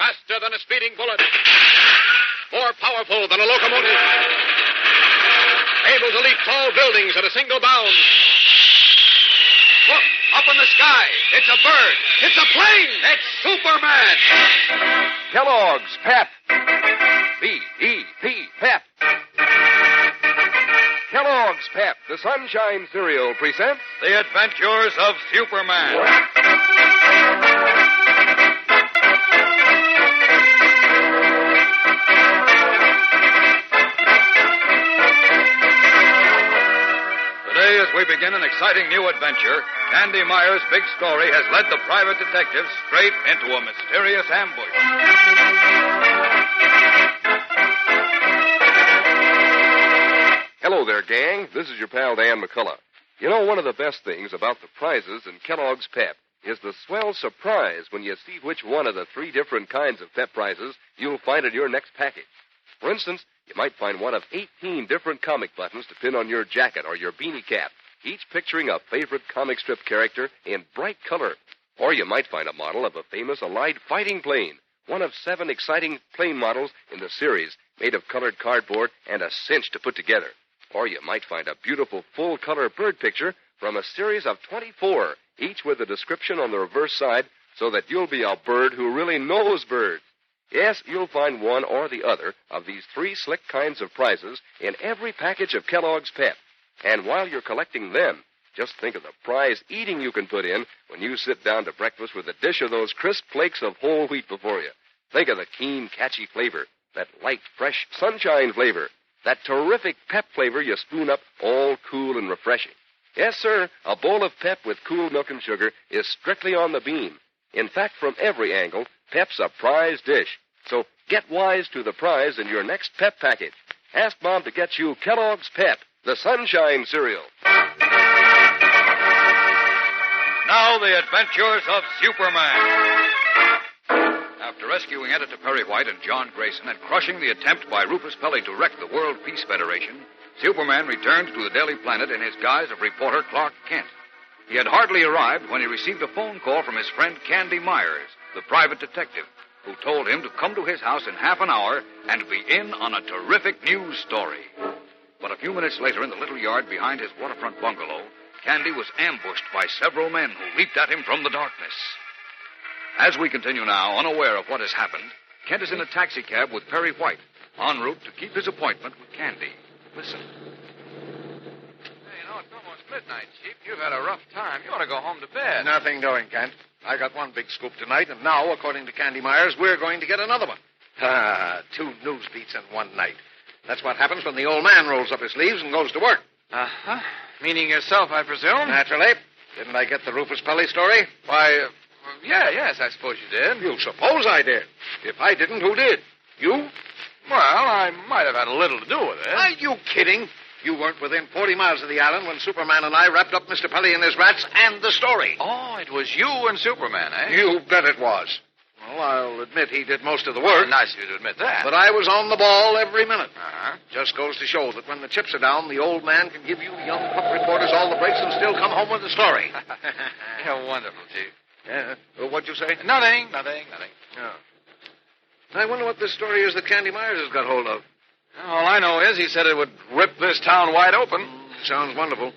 Faster than a speeding bullet. More powerful than a locomotive. Able to leap tall buildings at a single bound. Look, up in the sky. It's a bird. It's a plane. It's Superman. Kellogg's Pep. P-E-P, Pep. Kellogg's Pep, the Sunshine Cereal, presents The Adventures of Superman. Today, as we begin an exciting new adventure, Candy Meyer's big story has led the private detectives straight into a mysterious ambush. Hello there, gang. This is your pal, Dan McCullough. You know, one of the best things about the prizes in Kellogg's Pep is the swell surprise when you see which one of the 3 different kinds of Pep prizes you'll find in your next package. For instance, you might find one of 18 different comic buttons to pin on your jacket or your beanie cap, each picturing a favorite comic strip character in bright color. Or you might find a model of a famous Allied fighting plane, one of 7 exciting plane models in the series, made of colored cardboard and a cinch to put together. Or you might find a beautiful full-color bird picture from a series of 24, each with a description on the reverse side so that you'll be a bird who really knows birds. Yes, you'll find one or the other of these 3 slick kinds of prizes in every package of Kellogg's Pep. And while you're collecting them, just think of the prize eating you can put in when you sit down to breakfast with a dish of those crisp flakes of whole wheat before you. Think of the keen, catchy flavor, that light, fresh sunshine flavor, that terrific Pep flavor you spoon up all cool and refreshing. Yes, sir, a bowl of Pep with cool milk and sugar is strictly on the beam. In fact, from every angle, Pep's a prize dish. So get wise to the prize in your next Pep package. Ask Mom to get you Kellogg's Pep, the Sunshine Cereal. Now, the adventures of Superman. After rescuing Editor Perry White and John Grayson and crushing the attempt by Rufus Pelly to wreck the World Peace Federation, Superman returned to the Daily Planet in his guise of reporter Clark Kent. He had hardly arrived when he received a phone call from his friend Candy Myers, the private detective, who told him to come to his house in half an hour and be in on a terrific news story. But a few minutes later, in the little yard behind his waterfront bungalow, Candy was ambushed by several men who leaped at him from the darkness. As we continue now, unaware of what has happened, Kent is in a taxicab with Perry White, en route to keep his appointment with Candy. Listen. Hey, you know, it's almost midnight, Chief. You've had a rough time. You ought to go home to bed. Nothing doing, Kent. I got one big scoop tonight, and now, according to Candy Myers, we're going to get another one. 2 news beats in one night. That's what happens when the old man rolls up his sleeves and goes to work. Uh-huh. Meaning yourself, I presume? Naturally. Didn't I get the Rufus Pelly story? Why, yes, I suppose you did. You suppose I did. If I didn't, who did? You? Well, I might have had a little to do with it. Are you kidding? You weren't within 40 miles of the island when Superman and I wrapped up Mr. Pelly and his rats and the story. Oh, it was you and Superman, eh? You bet it was. Well, I'll admit he did most of the work. Nice of you to admit that. But I was on the ball every minute. Uh-huh. Just goes to show that when the chips are down, the old man can give you young pup reporters all the breaks and still come home with the story. You're wonderful, Chief. What'd you say? Nothing. Oh. I wonder what this story is that Candy Myers has got hold of. All I know is he said it would rip this town wide open. Sounds wonderful.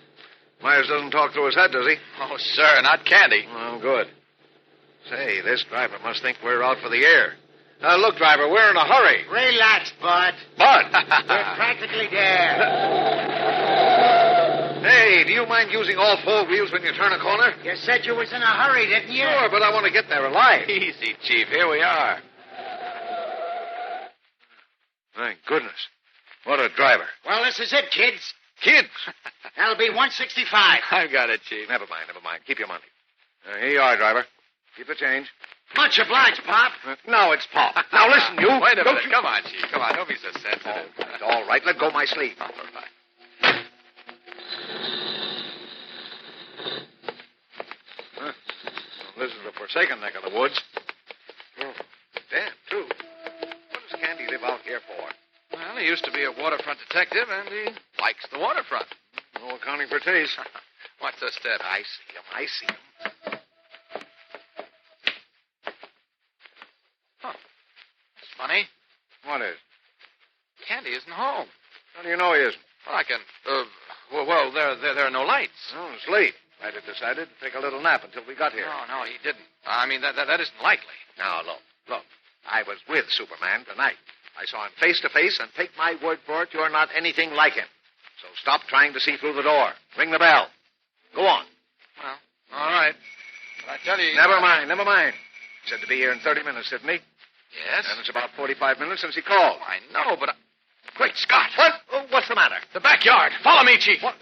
Myers doesn't talk through his head, does he? Oh, sir, not Candy. Oh, good. Say, this driver must think we're out for the air. Look, driver, we're in a hurry. Relax, Bud. Bud! We're practically there. Hey, do you mind using all 4 wheels when you turn a corner? You said you was in a hurry, didn't you? Sure, but I want to get there alive. Easy, Chief. Here we are. Thank goodness. What a driver. Well, this is it, kids. Kids! That'll be 165. I've got it, Chief. Never mind. Keep your money. Here you are, driver. Keep the change. Much obliged, Pop. Now it's Pop. Now listen, you. Wait a Don't minute. you... Come on, Chief. Come on. Don't be so sensitive. All right. Let go my sleeve. All right. This is a forsaken neck of the woods. Oh, damn, too. What does Candy live out here for? Well, he used to be a waterfront detective, and he likes the waterfront. No accounting for taste. What's the step? I see him. What is? Candy isn't home. How do you know he isn't? Well, I can. Well, there are no lights. Oh, it's late. I'd have decided to take a little nap until we got here. No, he didn't. I mean, that isn't likely. Now, look. I was with Superman tonight. I saw him face to face, and take my word for it, you're not anything like him. So stop trying to see through the door. Ring the bell. Go on. Well, all right. But I tell you... Never mind. He said to be here in 30 minutes, didn't he? Yes? And it's about 45 minutes since he called. I know, but... Great Scott! What? Oh, what's the matter? The backyard. Follow me, Chief. What?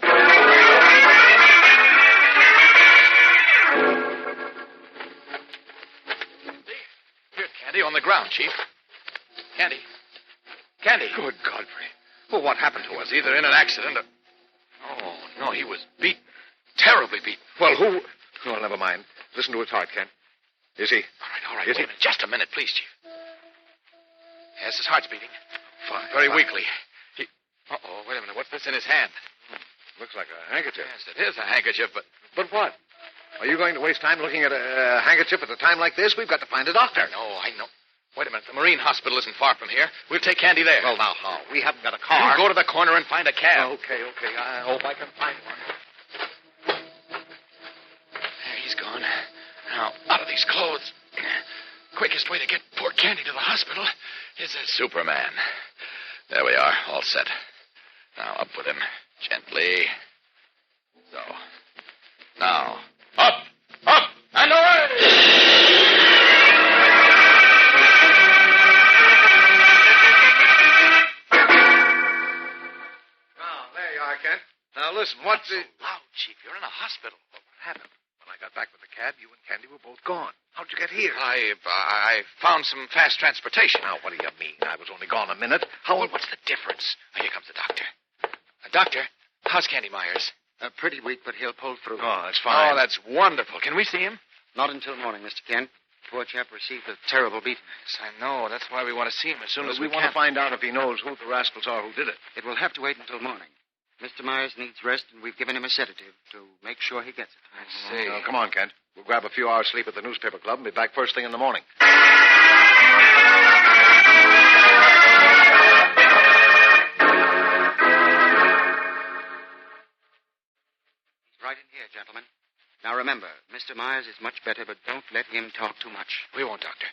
Here, Candy, on the ground, Chief. Candy. Good Godfrey. Well, what happened to us? Either in an accident or... Oh, no, he was beaten. Terribly beaten. Well, who... Oh, never mind. Listen to his heart, Kent. Is he? All right. Is Wait he? a minute. Just a minute, please, Chief. Yes, his heart's beating. Fine. Very fine. weakly. Uh-oh, wait a minute. What's this in his hand? Looks like a handkerchief. Yes, it is a handkerchief, but... But what? Are you going to waste time looking at a handkerchief at a time like this? We've got to find a doctor. No, I know. Wait a minute. The Marine Hospital isn't far from here. We'll take Candy there. Well, now, how? We haven't got a car. You go to the corner and find a cab. Okay. I hope I can find one. There, he's gone. Now, out of these clothes. Quickest way to get poor Candy to the hospital is a Superman. There we are, all set. Now, up with him. Gently. So. Now, up, and away! There you are, Kent. Now, listen, what's the... Loud, Chief. You're in a hospital. What happened? When I got back with the cab, you and Candy were both gone. How'd you get here? I found some fast transportation. Now, what do you mean? I was only gone a minute. How... Well, what's the difference? Oh, here comes the doctor. Doctor, how's Candy Myers? Pretty weak, but he'll pull through. Oh, that's fine. Oh, that's wonderful. Can we see him? Not until morning, Mr. Kent. Poor chap received a terrible beating. Yes, I know. That's why we want to see him as soon as we want can. to find out if he knows who the rascals are who did it. It will have to wait until morning. Mr. Myers needs rest, and we've given him a sedative to make sure he gets it. I see. Now, come on, Kent. We'll grab a few hours' sleep at the newspaper club and be back first thing in the morning. Right in here, gentlemen. Now, remember, Mr. Myers is much better, but don't let him talk too much. We won't, Doctor.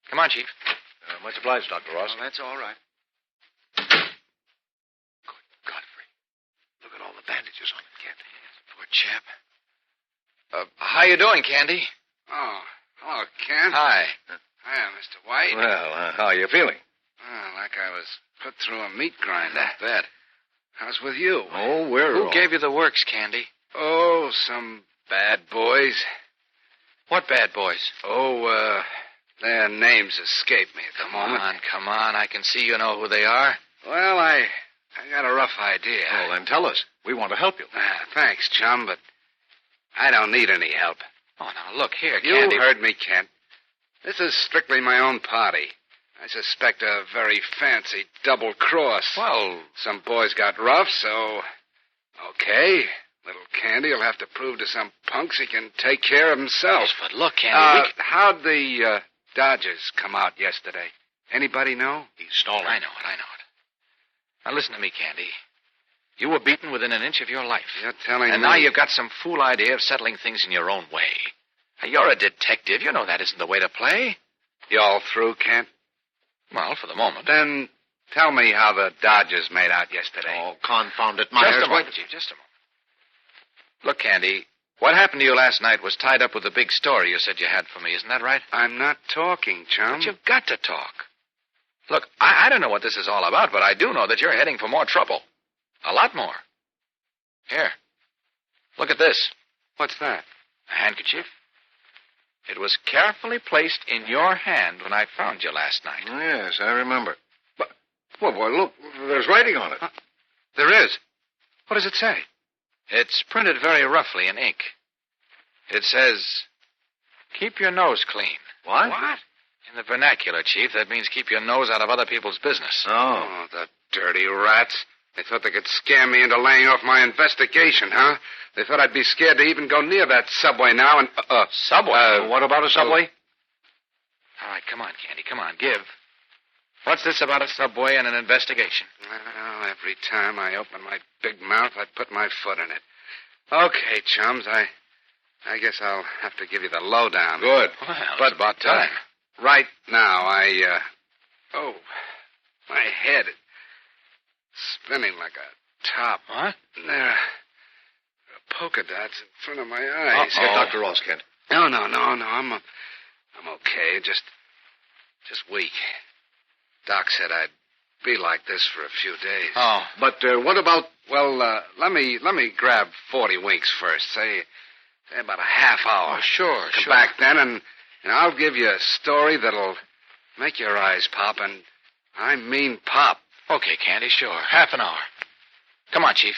Come on, Chief. Much obliged, Dr. Ross. Well, that's all right. Good Godfrey. Look at all the bandages on him, Kent. Poor chap. How you doing, Candy? Oh, hello, Kent. Hi. Hiya, Mr. White. Well, how are you feeling? Like I was put through a meat grinder. Bad. How's with you? Oh, we're Who gave you the works, Candy? Oh, some bad boys. What bad boys? Oh, their names escape me at the moment. Come on. I can see you know who they are. Well, I got a rough idea. Well, then tell us. We want to help you. Thanks, chum, but I don't need any help. Oh, now, look here, You Candy. heard me, Kent. This is strictly my own party. I suspect a very fancy double cross. Well, Some boys got rough, so... Okay. Little Candy will have to prove to some punks he can take care of himself. yes, but look, Candy. How'd the Dodgers come out yesterday? Anybody know? He's stalling. I know it. Now, listen to me, Candy. You were beaten within an inch of your life. You're telling And me... now you've got some fool idea of settling things in your own way. Now, you're a detective. You know that isn't the way to play. You all through, Kent? Well, for the moment. Then tell me how the Dodgers made out yesterday. Oh, confound it, Myers. Just a moment, Chief. Just a moment. Look, Candy, what happened to you last night was tied up with the big story you said you had for me. Isn't that right? I'm not talking, chum. But you've got to talk. Look, I don't know what this is all about, but I do know that you're heading for more trouble. A lot more. Here. Look at this. What's that? A handkerchief. It was carefully placed in your hand when I found you last night. Yes, I remember. But, well, boy, look, there's writing on it. There is. What does it say? It's printed very roughly in ink. It says, keep your nose clean. What? In the vernacular, Chief, that means keep your nose out of other people's business. Oh. The dirty rats. They thought they could scare me into laying off my investigation, huh? They thought I'd be scared to even go near that subway now and... Subway? What about a subway? All right, come on, Candy, come on, give. What's this about a subway and an investigation? Well, every time I open my big mouth, I put my foot in it. Okay, chums, I guess I'll have to give you the lowdown. Good. Well, But, it's about time. Right now, my head is spinning like a top. What? There are polka dots in front of my eyes. Get Dr. Ross, Kent. No. I'm okay. Just weak. Doc said I'd be like this for a few days. Oh. But what about... Well, let me grab 40 winks first. Say about a half hour. Oh, sure. Come back then, and I'll give you a story that'll make your eyes pop, and I mean pop. Okay, Candy, sure. Half an hour. Come on, Chief.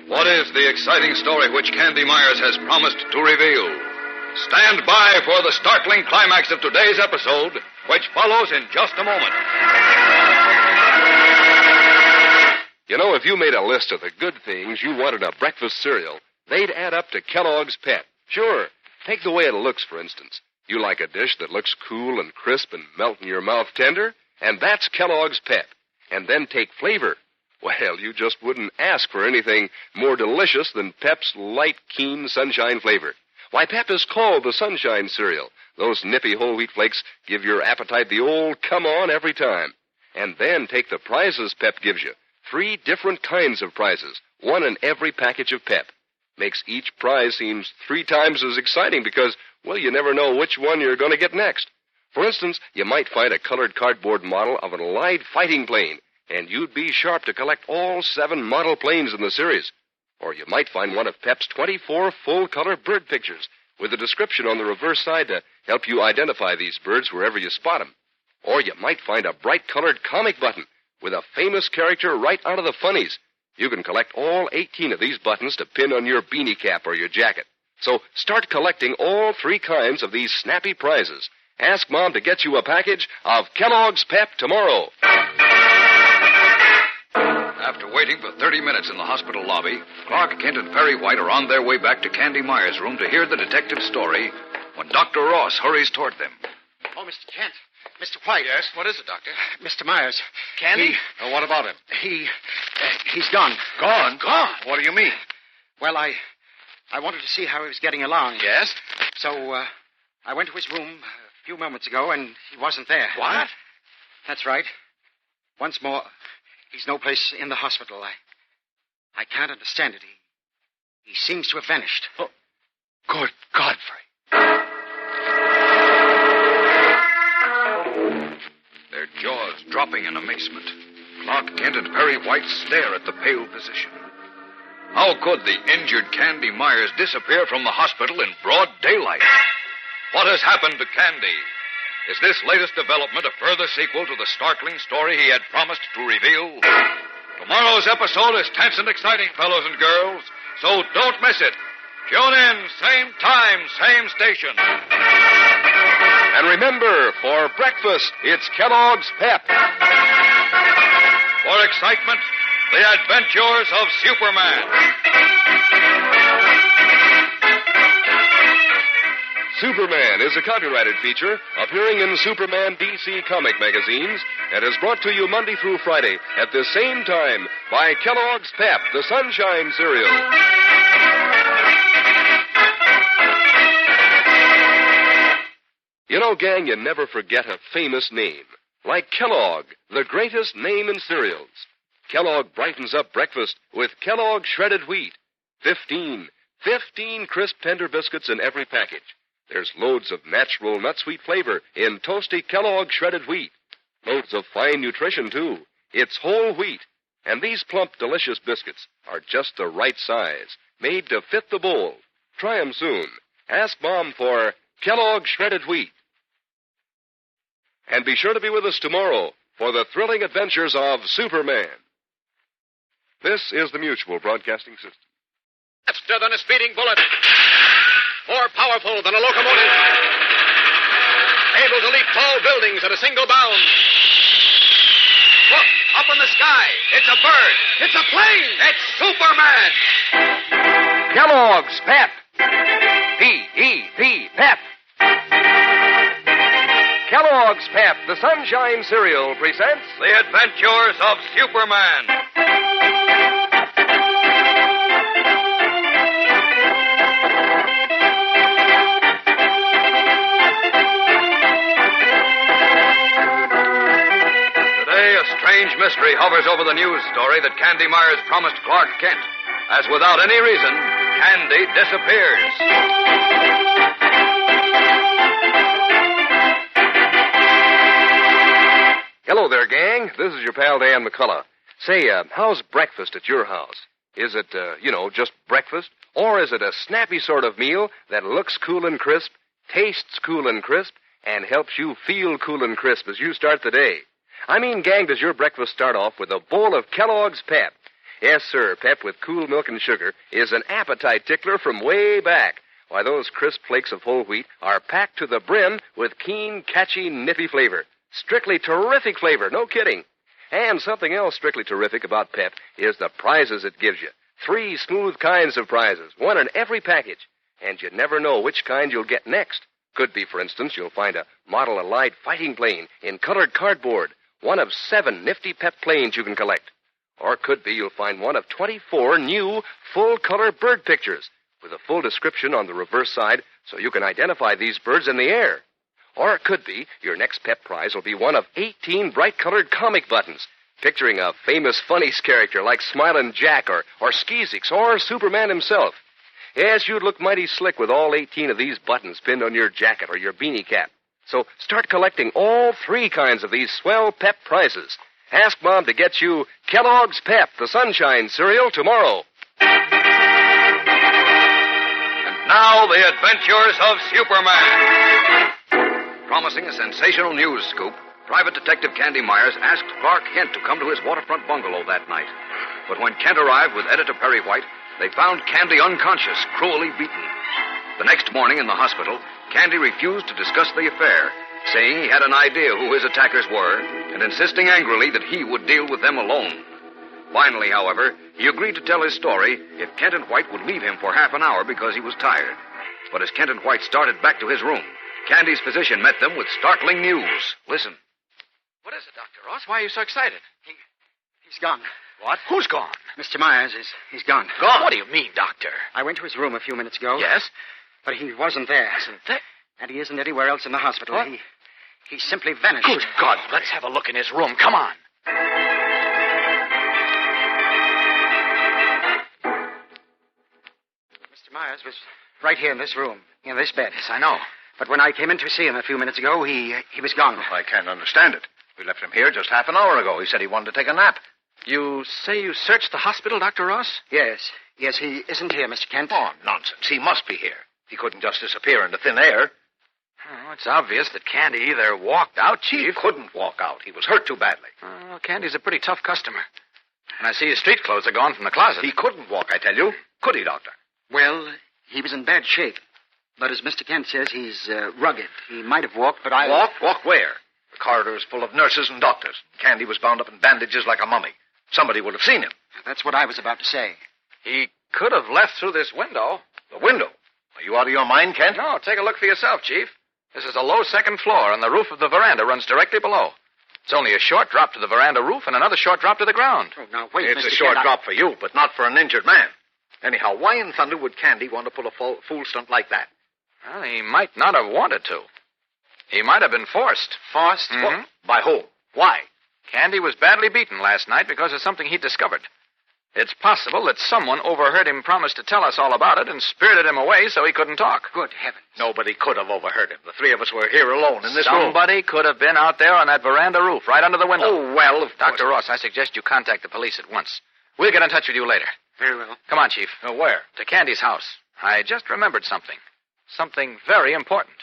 What is the exciting story which Candy Myers has promised to reveal? Stand by for the startling climax of today's episode, which follows in just a moment. You know, if you made a list of the good things you wanted a breakfast cereal, they'd add up to Kellogg's Pep. Sure. Take the way it looks, for instance. You like a dish that looks cool and crisp and melt in your mouth tender? And that's Kellogg's Pep. And then take flavor. Well, you just wouldn't ask for anything more delicious than Pep's light, keen sunshine flavor. Why, Pep is called the Sunshine Cereal. Those nippy whole wheat flakes give your appetite the old come on every time. And then take the prizes Pep gives you. 3 different kinds of prizes, 1 in every package of Pep. Makes each prize seems 3 times as exciting because, well, you never know which one you're going to get next. For instance, you might find a colored cardboard model of an Allied fighting plane, and you'd be sharp to collect all 7 model planes in the series. Or you might find one of Pep's 24 full-color bird pictures with a description on the reverse side to help you identify these birds wherever you spot them. Or you might find a bright-colored comic button with a famous character right out of the funnies. You can collect all 18 of these buttons to pin on your beanie cap or your jacket. So start collecting all 3 kinds of these snappy prizes. Ask Mom to get you a package of Kellogg's Pep tomorrow. After waiting for 30 minutes in the hospital lobby, Clark Kent and Perry White are on their way back to Candy Myers' room to hear the detective's story when Dr. Ross hurries toward them. Oh, Mr. Kent. Mr. White. Yes, what is it, Doctor? Mr. Myers. Candy? What about him? He's gone. Gone? Gone? What do you mean? Well, I wanted to see how he was getting along. Yes? So, I went to his room a few moments ago, and he wasn't there. What? That's right. Once more, he's no place in the hospital. I can't understand it. He seems to have vanished. Oh, good Godfrey. Their jaws dropping in amazement, Clark Kent and Perry White stare at the pale physician. How could the injured Candy Myers disappear from the hospital in broad daylight? What has happened to Candy? Is this latest development a further sequel to the startling story he had promised to reveal? Tomorrow's episode is tense and exciting, fellows and girls, so don't miss it. Tune in, same time, same station. And remember, for breakfast, it's Kellogg's Pep. For excitement, the adventures of Superman. Superman is a copyrighted feature appearing in Superman DC comic magazines and is brought to you Monday through Friday at the same time by Kellogg's Pep, the Sunshine Cereal. You know, gang, you never forget a famous name. Like Kellogg, the greatest name in cereals. Kellogg brightens up breakfast with Kellogg shredded wheat. 15 crisp, tender biscuits in every package. There's loads of natural nut-sweet flavor in toasty Kellogg shredded wheat. Loads of fine nutrition, too. It's whole wheat. And these plump, delicious biscuits are just the right size, made to fit the bowl. Try 'em soon. Ask Mom for Kellogg shredded wheat. And be sure to be with us tomorrow for the thrilling adventures of Superman. This is the Mutual Broadcasting System. Faster than a speeding bullet. More powerful than a locomotive. Able to leap tall buildings at a single bound. Look, up in the sky. It's a bird. It's a plane. It's Superman. Kellogg's Pep. P-E-P, Pep. Kellogg's Pep, the Sunshine Cereal, presents The Adventures of Superman. Today, a strange mystery hovers over the news story that Candy Myers promised Clark Kent, as without any reason, Candy disappears. Hello there, gang. This is your pal Dan McCullough. Say, how's breakfast at your house? Is it, just breakfast? Or is it a snappy sort of meal that looks cool and crisp, tastes cool and crisp, and helps you feel cool and crisp as you start the day? I mean, gang, does your breakfast start off with a bowl of Kellogg's Pep? Yes, sir, Pep with cool milk and sugar is an appetite tickler from way back. Why, those crisp flakes of whole wheat are packed to the brim with keen, catchy, nippy flavor. Strictly terrific flavor, no kidding. And something else strictly terrific about Pep is the prizes it gives you. 3 smooth kinds of prizes, 1 in every package. And you never know which kind you'll get next. Could be, for instance, you'll find a Model Allied fighting plane in colored cardboard, 1 of 7 nifty Pep planes you can collect. Or could be you'll find 1 of 24 new full-color bird pictures with a full description on the reverse side so you can identify these birds in the air. Or it could be your next Pep prize will be 1 of 18 bright-colored comic buttons picturing a famous funnies character like Smilin' Jack or Skeezix or Superman himself. Yes, you'd look mighty slick with all 18 of these buttons pinned on your jacket or your beanie cap. So start collecting all 3 kinds of these swell Pep prizes. Ask Mom to get you Kellogg's Pep, the Sunshine Cereal, tomorrow. And now, the adventures of Superman. Promising a sensational news scoop, Private Detective Candy Myers asked Clark Kent to come to his waterfront bungalow that night. But when Kent arrived with Editor Perry White, they found Candy unconscious, cruelly beaten. The next morning in the hospital, Candy refused to discuss the affair, saying he had an idea who his attackers were, and insisting angrily that he would deal with them alone. Finally, however, he agreed to tell his story if Kent and White would leave him for half an hour because he was tired. But as Kent and White started back to his room, Candy's physician met them with startling news. Listen. What is it, Dr. Ross? Why are you so excited? He's gone. What? Who's gone? Mr. Myers he's gone. Gone? What do you mean, Doctor? I went to his room a few minutes ago. Yes? But he wasn't there. Isn't there? And he isn't anywhere else in the hospital. What? He simply vanished. Good God, let's have a look in his room. Come on. Mr. Myers was right here in this room, in this bed. Yes, I know. But when I came in to see him a few minutes ago, he was gone. I can't understand it. We left him here just half an hour ago. He said he wanted to take a nap. You say you searched the hospital, Dr. Ross? Yes, he isn't here, Mr. Kent. Oh, nonsense. He must be here. He couldn't just disappear into thin air. Oh, it's obvious that Candy either walked out, Chief. He couldn't walk out. He was hurt too badly. Well, Candy's a pretty tough customer. And I see his street clothes are gone from the closet. He couldn't walk, I tell you. Could he, Doctor? Well, he was in bad shape. But as Mr. Kent says, he's rugged. He might have walked, but I... Walk? Walk where? The corridor is full of nurses and doctors. Candy was bound up in bandages like a mummy. Somebody would have seen him. That's what I was about to say. He could have left through this window. The window? Are you out of your mind, Kent? No, take a look for yourself, Chief. This is a low second floor, and the roof of the veranda runs directly below. It's only a short drop to the veranda roof and another short drop to the ground. Oh, now, wait, It's Mr. a short Kent, drop for you, but not for an injured man. Anyhow, why in thunder would Candy want to pull a fool stunt like that? Well, he might not have wanted to. He might have been forced. Forced? Mhm. Well, by whom? Why? Candy was badly beaten last night because of something he discovered. It's possible that someone overheard him promise to tell us all about it and spirited him away so he couldn't talk. Good heavens. Nobody could have overheard him. The 3 of us were here alone in this room. Somebody could have been out there on that veranda roof, right under the window. Oh, well, of Dr. course. Ross, I suggest you contact the police at once. We'll get in touch with you later. Very well. Come on, Chief. Where? To Candy's house. I just remembered something. Something very important.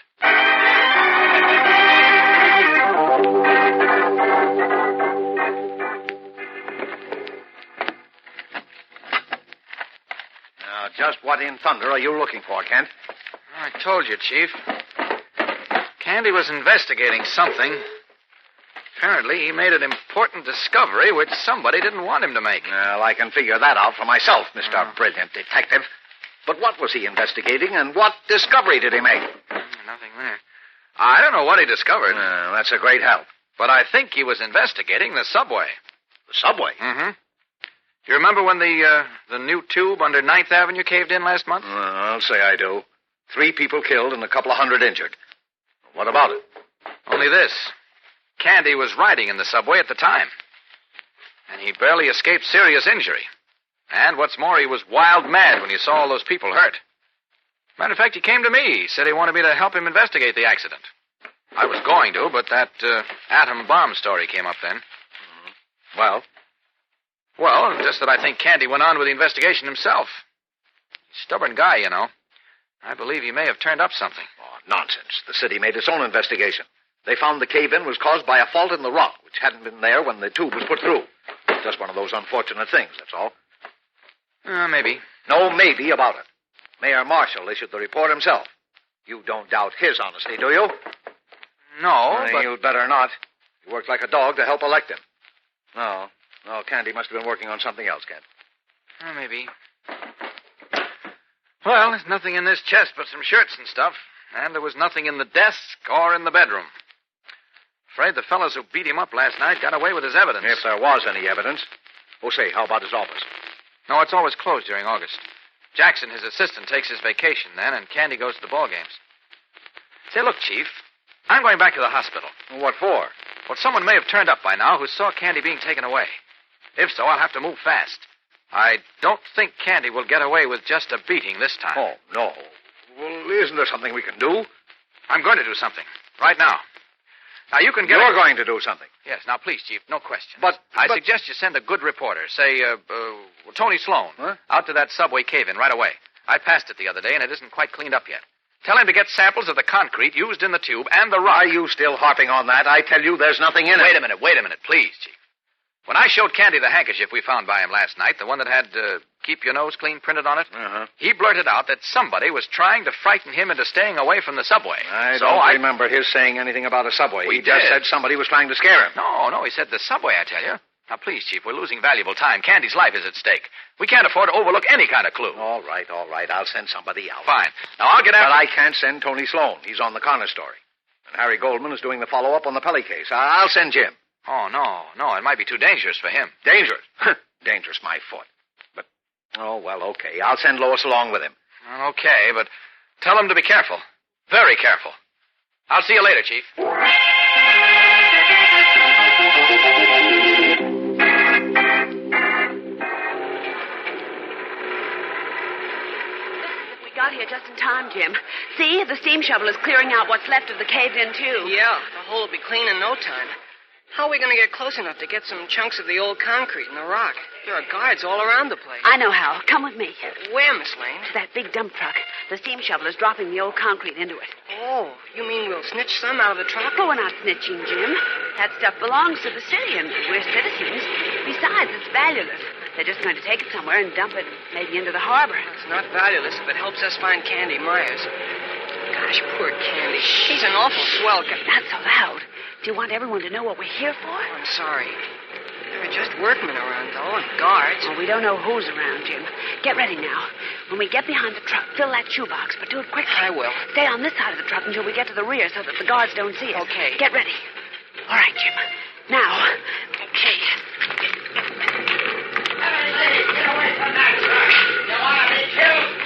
Now, just what in thunder are you looking for, Kent? I told you, Chief. Candy was investigating something. Apparently, he made an important discovery which somebody didn't want him to make. Well, I can figure that out for myself, Mr. Brilliant Detective. But what was he investigating, and what discovery did he make? Nothing there. I don't know what he discovered. That's a great help. But I think he was investigating the subway. The subway? Mm-hmm. Do you remember when the new tube under 9th Avenue caved in last month? I'll say I do. 3 people killed and a couple of hundred injured. What about it? Only this. Candy was riding in the subway at the time. And he barely escaped serious injury. And what's more, he was wild mad when he saw all those people hurt. Matter of fact, he came to me. He said he wanted me to help him investigate the accident. I was going to, but that atom bomb story came up then. Well? Well, just that I think Candy went on with the investigation himself. Stubborn guy, you know. I believe he may have turned up something. Oh, nonsense. The city made its own investigation. They found the cave-in was caused by a fault in the rock, which hadn't been there when the tube was put through. Just one of those unfortunate things, that's all. Maybe. No maybe about it. Mayor Marshall issued the report himself. You don't doubt his honesty, do you? No, but... You'd better not. He worked like a dog to help elect him. No, Candy must have been working on something else, Kent. Maybe. Well, there's nothing in this chest but some shirts and stuff. And there was nothing in the desk or in the bedroom. Afraid the fellows who beat him up last night got away with his evidence. If there was any evidence. Oh, say, how about his office? No, it's always closed during August. Jackson, his assistant, takes his vacation then, and Candy goes to the ball games. Say, look, Chief, I'm going back to the hospital. What for? Well, someone may have turned up by now who saw Candy being taken away. If so, I'll have to move fast. I don't think Candy will get away with just a beating this time. Oh, no. Well, isn't there something we can do? I'm going to do something. Right now. Now, you can get... You're going to do something? Yes. Now, please, Chief, no question. But I suggest you send a good reporter, say, Tony Sloan, out to that subway cave-in right away. I passed it the other day, and it isn't quite cleaned up yet. Tell him to get samples of the concrete used in the tube and the rock. Are you still harping on that? I tell you there's nothing in it. Wait a minute, please, Chief. When I showed Candy the handkerchief we found by him last night, the one that had Keep Your Nose Clean printed on it, he blurted out that somebody was trying to frighten him into staying away from the subway. I don't remember his saying anything about a subway. He just said somebody was trying to scare him. No, he said the subway, I tell you. Now, please, Chief, we're losing valuable time. Candy's life is at stake. We can't afford to overlook any kind of clue. All right. I'll send somebody out. Fine. Now, I'll get after... But I can't send Tony Sloan. He's on the Connor story. And Harry Goldman is doing the follow-up on the Pelly case. I'll send Jim. Oh, no. It might be too dangerous for him. Dangerous? Dangerous, my foot. But, okay. I'll send Lois along with him. Okay, but tell him to be careful. Very careful. I'll see you later, Chief. We got here just in time, Jim. See, the steam shovel is clearing out what's left of the caved-in tube. Yeah, the hole will be clean in no time. How are we going to get close enough to get some chunks of the old concrete and the rock? There are guards all around the place. I know how. Come with me. Where, Miss Lane? To that big dump truck. The steam shovel is dropping the old concrete into it. Oh, you mean we'll snitch some out of the truck? But we're not snitching, Jim. That stuff belongs to the city, and we're citizens. Besides, it's valueless. They're just going to take it somewhere and dump it maybe into the harbor. It's not valueless if it helps us find Candy Myers. Gosh, poor Candy. She's an awful swell guy. Not so loud. Do you want everyone to know what we're here for? I'm sorry. There are just workmen around, though, and guards. Oh, we don't know who's around, Jim. Get ready now. When we get behind the truck, fill that shoebox, but do it quickly. I will. Stay on this side of the truck until we get to the rear so that the guards don't see us. Okay. Get ready. All right, Jim. Now. Okay.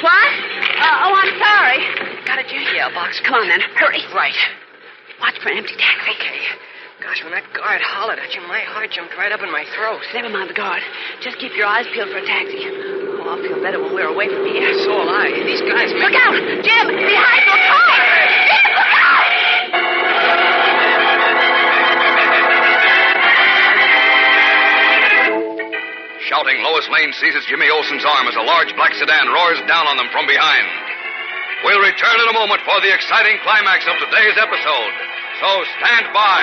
What? I'm sorry. Got a jail box. Come on, then. Hurry. Right. Watch for an empty taxi. Okay. Gosh, when that guard hollered at you, my heart jumped right up in my throat. Never mind the guard. Just keep your eyes peeled for a taxi. Oh, I'll feel better when we're away from here. So will I. These guys Look out! Jim! Behind the car! Jim, look out! Shouting, Lois Lane seizes Jimmy Olsen's arm as a large black sedan roars down on them from behind. We'll return in a moment for the exciting climax of today's episode. So stand by.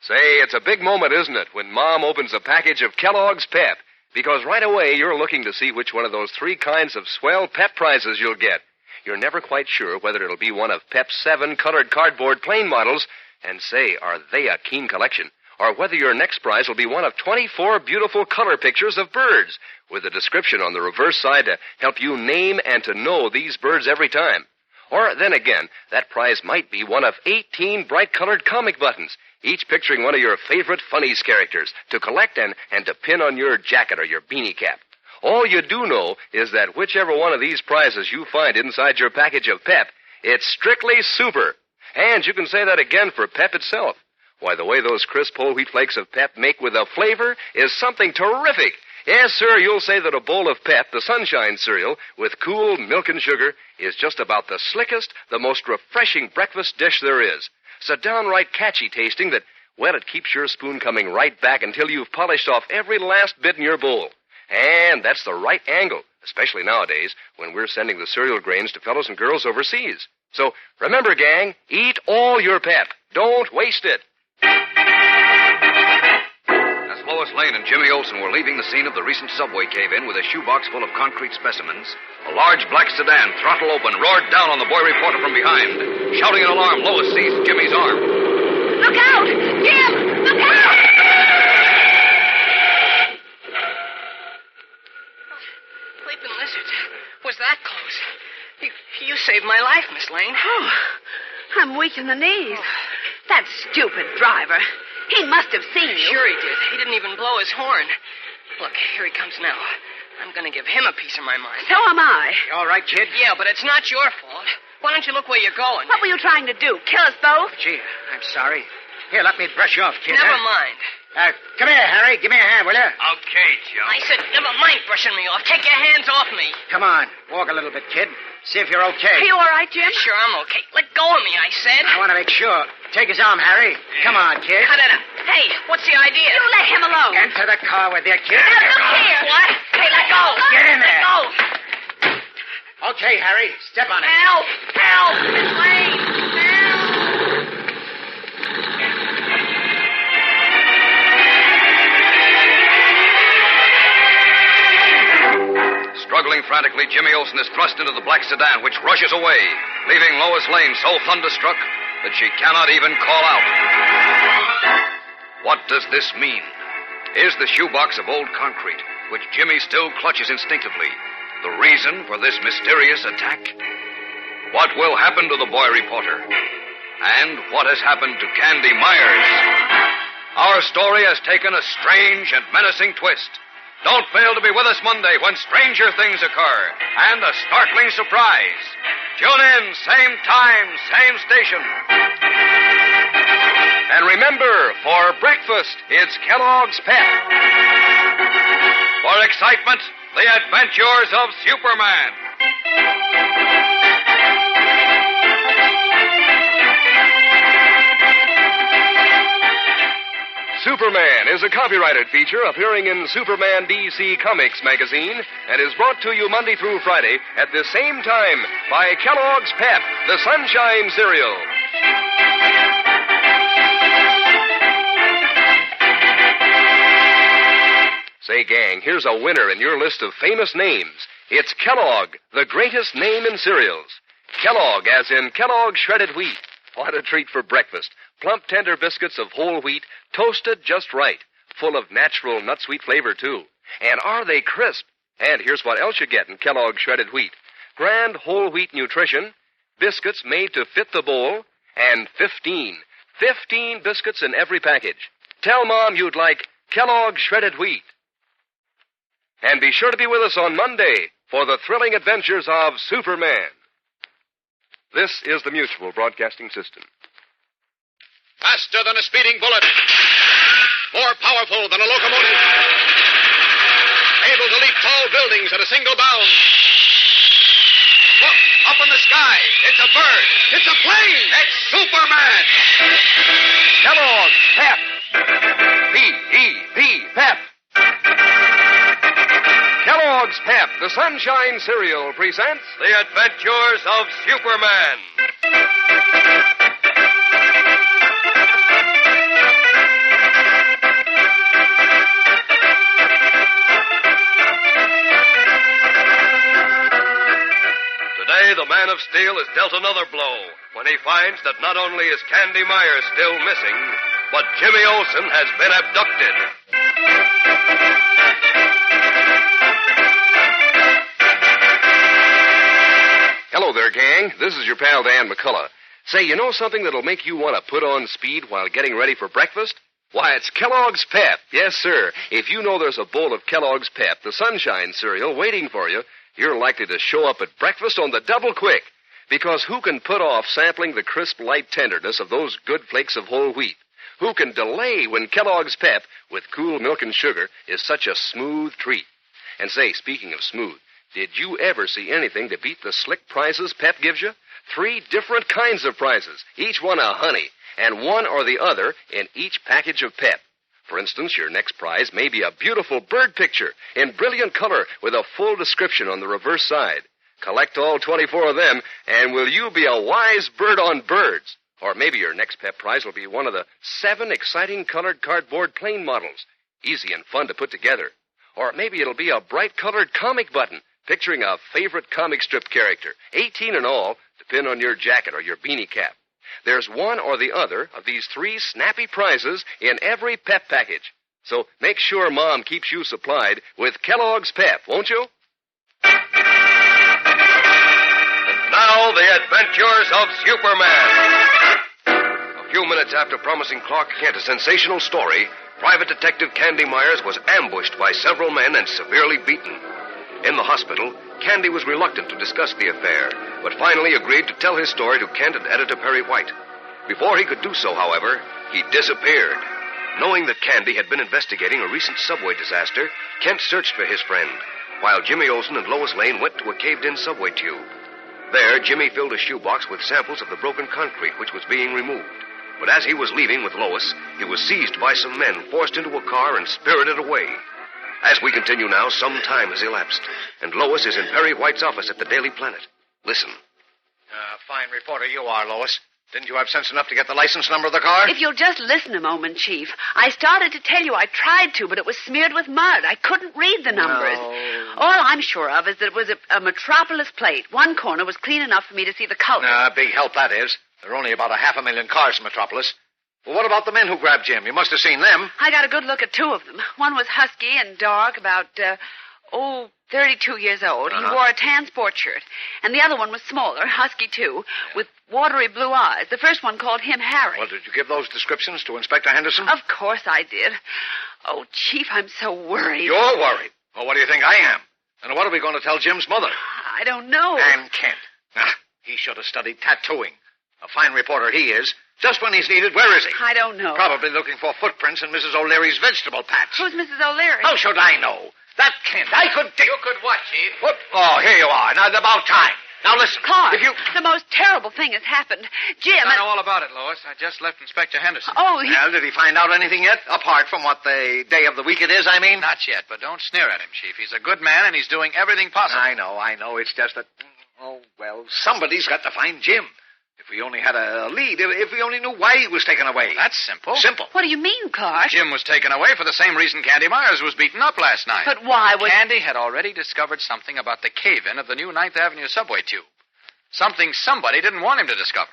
Say, it's a big moment, isn't it, when Mom opens a package of Kellogg's Pep? Because right away you're looking to see which one of those 3 kinds of swell Pep prizes you'll get. You're never quite sure whether it'll be one of Pep's 7 colored cardboard plain models, and say, are they a keen collection? Or whether your next prize will be one of 24 beautiful color pictures of birds, with a description on the reverse side to help you name and to know these birds every time. Or then again, that prize might be one of 18 bright-colored comic buttons, each picturing one of your favorite Funnies characters, to collect and to pin on your jacket or your beanie cap. All you do know is that whichever one of these prizes you find inside your package of Pep, it's strictly super. And you can say that again for Pep itself. Why, the way those crisp whole wheat flakes of Pep make with a flavor is something terrific. Yes, sir, you'll say that a bowl of Pep, the Sunshine cereal, with cool milk and sugar, is just about the slickest, the most refreshing breakfast dish there is. So downright catchy tasting that, well, it keeps your spoon coming right back until you've polished off every last bit in your bowl. And that's the right angle, especially nowadays when we're sending the cereal grains to fellows and girls overseas. So remember, gang, eat all your Pep. Don't waste it. As Lois Lane and Jimmy Olsen were leaving the scene of the recent subway cave-in with a shoebox full of concrete specimens, a large black sedan, throttle open, roared down on the boy reporter from behind. Shouting in alarm, Lois seized Jimmy's arm. Look out! Jim! Look out! Sleeping lizards. Was that close? You saved my life, Miss Lane. Oh, I'm weak in the knees. That stupid driver. He must have seen you. Sure he did. He didn't even blow his horn. Look, here he comes now. I'm going to give him a piece of my mind. So am I. You all right, kid? Yeah, but it's not your fault. Why don't you look where you're going? What were you trying to do? Kill us both? Gee, I'm sorry. Here, let me brush you off, kid. Never huh? mind. Come here, Harry. Give me a hand, will you? Okay, Joe. I said never mind brushing me off. Take your hands off me. Come on. Walk a little bit, kid. See if you're okay. Are you all right, Jim? Sure, I'm okay. Let go of me, I said. I want to make sure. Take his arm, Harry. Come on, kid. Cut it up. Hey, what's the idea? You let him alone. Enter the car with you, kid. Now, look here. What? Hey, let go. Get in there. Let go. Okay, Harry. Step on it. Help! Help! Miss Lane! Help! Struggling frantically, Jimmy Olsen is thrust into the black sedan, which rushes away, leaving Lois Lane so thunderstruck that she cannot even call out. What does this mean? Is the shoebox of old concrete, which Jimmy still clutches instinctively, the reason for this mysterious attack? What will happen to the boy reporter? And what has happened to Candy Myers? Our story has taken a strange and menacing twist. Don't fail to be with us Monday when stranger things occur and a startling surprise. Tune in, same time, same station. And remember, for breakfast, it's Kellogg's Pep. For excitement, the adventures of Superman. Superman is a copyrighted feature appearing in Superman DC Comics magazine and is brought to you Monday through Friday at the same time by Kellogg's Pep, the Sunshine cereal. Say, gang, here's a winner in your list of famous names. It's Kellogg, the greatest name in cereals. Kellogg, as in Kellogg shredded wheat. What a treat for breakfast. Plump, tender biscuits of whole wheat, toasted just right. Full of natural nut-sweet flavor, too. And are they crisp? And here's what else you get in Kellogg shredded wheat. Grand whole wheat nutrition, biscuits made to fit the bowl, and 15 biscuits in every package. Tell Mom you'd like Kellogg shredded wheat. And be sure to be with us on Monday for the thrilling adventures of Superman. This is the Mutual Broadcasting System. Faster than a speeding bullet. More powerful than a locomotive. Able to leap tall buildings at a single bound. Look, up in the sky. It's a bird. It's a plane. It's Superman. Kellogg's Pep. P-E-P, Pep. Kellogg's Pep, the Sunshine cereal, presents The Adventures of Superman. Today, the Man of Steel is dealt another blow when he finds that not only is Candy Myers still missing, but Jimmy Olsen has been abducted. Hello there, gang. This is your pal Dan McCullough. Say, you know something that'll make you want to put on speed while getting ready for breakfast? Why, it's Kellogg's Pep. Yes, sir. If you know there's a bowl of Kellogg's Pep, the Sunshine cereal, waiting for you, you're likely to show up at breakfast on the double quick. Because who can put off sampling the crisp, light tenderness of those good flakes of whole wheat? Who can delay when Kellogg's Pep, with cool milk and sugar, is such a smooth treat? And say, speaking of smooth, did you ever see anything to beat the slick prizes Pep gives you? 3 different kinds of prizes, each one a honey, and one or the other in each package of Pep. For instance, your next prize may be a beautiful bird picture in brilliant color with a full description on the reverse side. Collect all 24 of them, and will you be a wise bird on birds? Or maybe your next Pep prize will be one of the 7 exciting colored cardboard plane models, easy and fun to put together. Or maybe it'll be a bright colored comic button picturing a favorite comic strip character, 18 in all, to pin on your jacket or your beanie cap. There's one or the other of these 3 snappy prizes in every Pep package. So make sure Mom keeps you supplied with Kellogg's Pep, won't you? And now, the adventures of Superman. A few minutes after promising Clark Kent a sensational story, Private Detective Candy Myers was ambushed by several men and severely beaten. In the hospital, Candy was reluctant to discuss the affair, but finally agreed to tell his story to Kent and editor Perry White. Before he could do so, however, he disappeared. Knowing that Candy had been investigating a recent subway disaster, Kent searched for his friend, while Jimmy Olsen and Lois Lane went to a caved-in subway tube. There, Jimmy filled a shoebox with samples of the broken concrete which was being removed. But as he was leaving with Lois, he was seized by some men, forced into a car, and spirited away. As we continue now, some time has elapsed, and Lois is in Perry White's office at the Daily Planet. Listen. Fine reporter you are, Lois. Didn't you have sense enough to get the license number of the car? If you'll just listen a moment, Chief. I started to tell you I tried to, but it was smeared with mud. I couldn't read the numbers. No. All I'm sure of is that it was a Metropolis plate. One corner was clean enough for me to see the color. Big help that is. There are only about 500,000 cars in Metropolis. Well, what about the men who grabbed Jim? You must have seen them. I got a good look at 2 of them. One was husky and dark, about, 32 years old. Uh-huh. He wore a tan sport shirt. And the other one was smaller, husky too, with watery blue eyes. The first one called him Harry. Well, did you give those descriptions to Inspector Henderson? Of course I did. Oh, Chief, I'm so worried. You're worried. Well, what do you think I am? And what are we going to tell Jim's mother? I don't know. And Kent. He should have studied tattooing. A fine reporter he is. Just when he's needed, where is he? I don't know. Probably looking for footprints in Mrs. O'Leary's vegetable patch. Who's Mrs. O'Leary? How should I know? That Kent, I could... You could what, Chief? What? Oh, here you are. Now, it's about time. Now, listen. Clark, If you... the most terrible thing has happened. Jim... I know all about it, Lois. I just left Inspector Henderson. Oh, Well, did he find out anything yet? Apart from what the day of the week it is, I mean? Not yet, but don't sneer at him, Chief. He's a good man, and he's doing everything possible. I know. It's just that... Oh, well, somebody's got to find Jim. If we only had a lead, if we only knew why he was taken away. That's simple. Simple. What do you mean, Clark? Jim was taken away for the same reason Candy Myers was beaten up last night. But why would... Candy had already discovered something about the cave-in of the new 9th Avenue subway tube. Something somebody didn't want him to discover.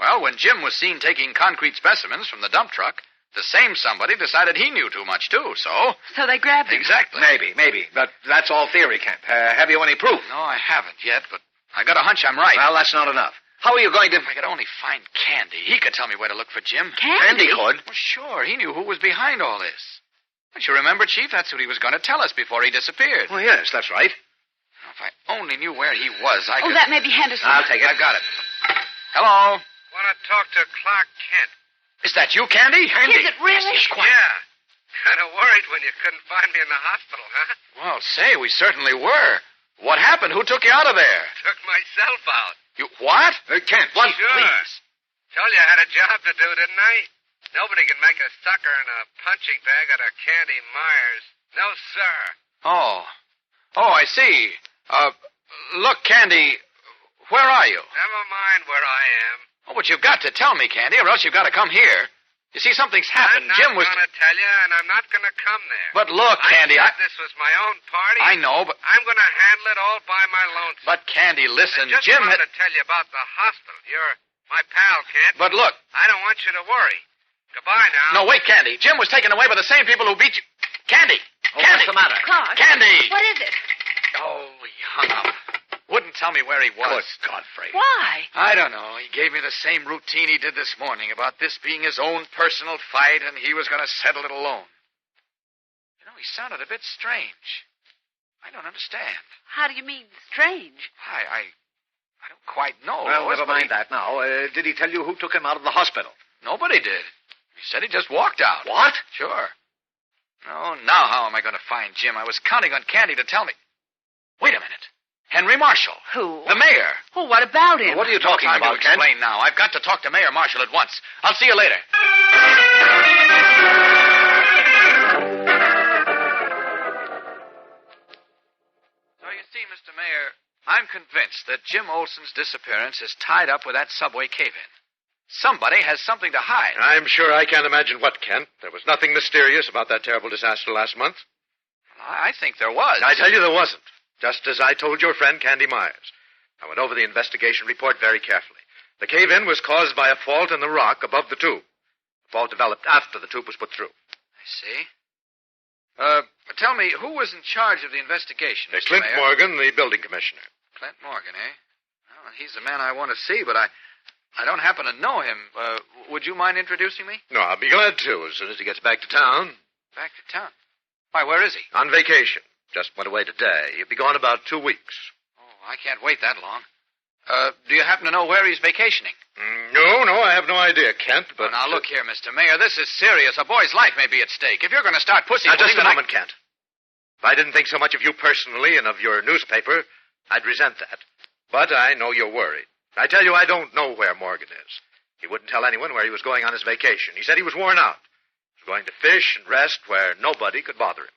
Well, when Jim was seen taking concrete specimens from the dump truck, the same somebody decided he knew too much, too, so... So they grabbed him. Exactly. Maybe. But that's all theory, Kent. Have you any proof? No, I haven't yet, but I got a hunch I'm right. Well, that's not enough. How are you going to... If I could only find Candy, he could tell me where to look for Jim. Candy? could. Well, sure, he knew who was behind all this. Don't you remember, Chief? That's what he was going to tell us before he disappeared. Oh, yes, that's right. If I only knew where he was, I Oh, could... that may be Henderson. I'll take it. I've got it. Hello? Want to talk to Clark Kent. Is that you, Candy? Is it really? Yes, quiet. Yeah. Kind of worried when you couldn't find me in the hospital, huh? Well, say, we certainly were. What happened? Who took you out of there? Took myself out. You what? Kent, Sure. Please. Told you I had a job to do, didn't I? Nobody can make a sucker in a punching bag out of Candy Myers. No, sir. Oh, I see. Look, Candy, where are you? Never mind where I am. Oh, but you've got to tell me, Candy, or else you've got to come here. You see, something's happened. I'm Jim not was... going to tell you, and I'm not going to come there. But look, Candy, I said this was my own party. I know, but... I'm going to handle it all by my lonesome. But, Candy, listen, I just Jim wanted had... to tell you about the hospital. You're my pal, Kent. But look... I don't want you to worry. Goodbye now. No, wait, Candy. Jim was taken away by the same people who beat you. Candy! Oh, Candy! what's the matter? Clark. Candy! What is it? Oh, he hung up. Wouldn't tell me where he was. Good Godfrey. Why? I don't know. He gave me the same routine he did this morning about this being his own personal fight and he was going to settle it alone. You know, he sounded a bit strange. I don't understand. How do you mean, strange? I don't quite know. Well, Lois, never mind that now. Did he tell you who took him out of the hospital? Nobody did. He said he just walked out. What? Sure. Oh, now how am I going to find Jim? I was counting on Candy to tell me. Wait a minute. Henry Marshall. Who? The mayor. Oh, what about him? What are you talking No time about, to explain now. I've got to talk to Mayor Marshall at once. I'll see you later. So you see, Mr. Mayor, I'm convinced that Jim Olson's disappearance is tied up with that subway cave-in. Somebody has something to hide. I'm sure I can't imagine what, Kent. There was nothing mysterious about that terrible disaster last month. I think there was. I tell you there wasn't. Just as I told your friend Candy Myers. I went over the investigation report very carefully. The cave-in was caused by a fault in the rock above the tube. The fault developed after the tube was put through. I see. Tell me, who was in charge of the investigation, Mr. Clint Mayor? Morgan, the building commissioner. Clint Morgan, eh? Well, he's the man I want to see, but I don't happen to know him. Would you mind introducing me? No, I'll be glad to as soon as he gets back to town. Back to town? Why, where is he? On vacation. Just went away today. He'll be gone about 2 weeks. Oh, I can't wait that long. Do you happen to know where he's vacationing? No, I have no idea, Kent, but... Now, look here, Mr. Mayor. This is serious. A boy's life may be at stake. If you're going to start pussyfooting... Now, just a moment, Kent. If I didn't think so much of you personally and of your newspaper, I'd resent that. But I know you're worried. I tell you, I don't know where Morgan is. He wouldn't tell anyone where he was going on his vacation. He said he was worn out. He was going to fish and rest where nobody could bother him.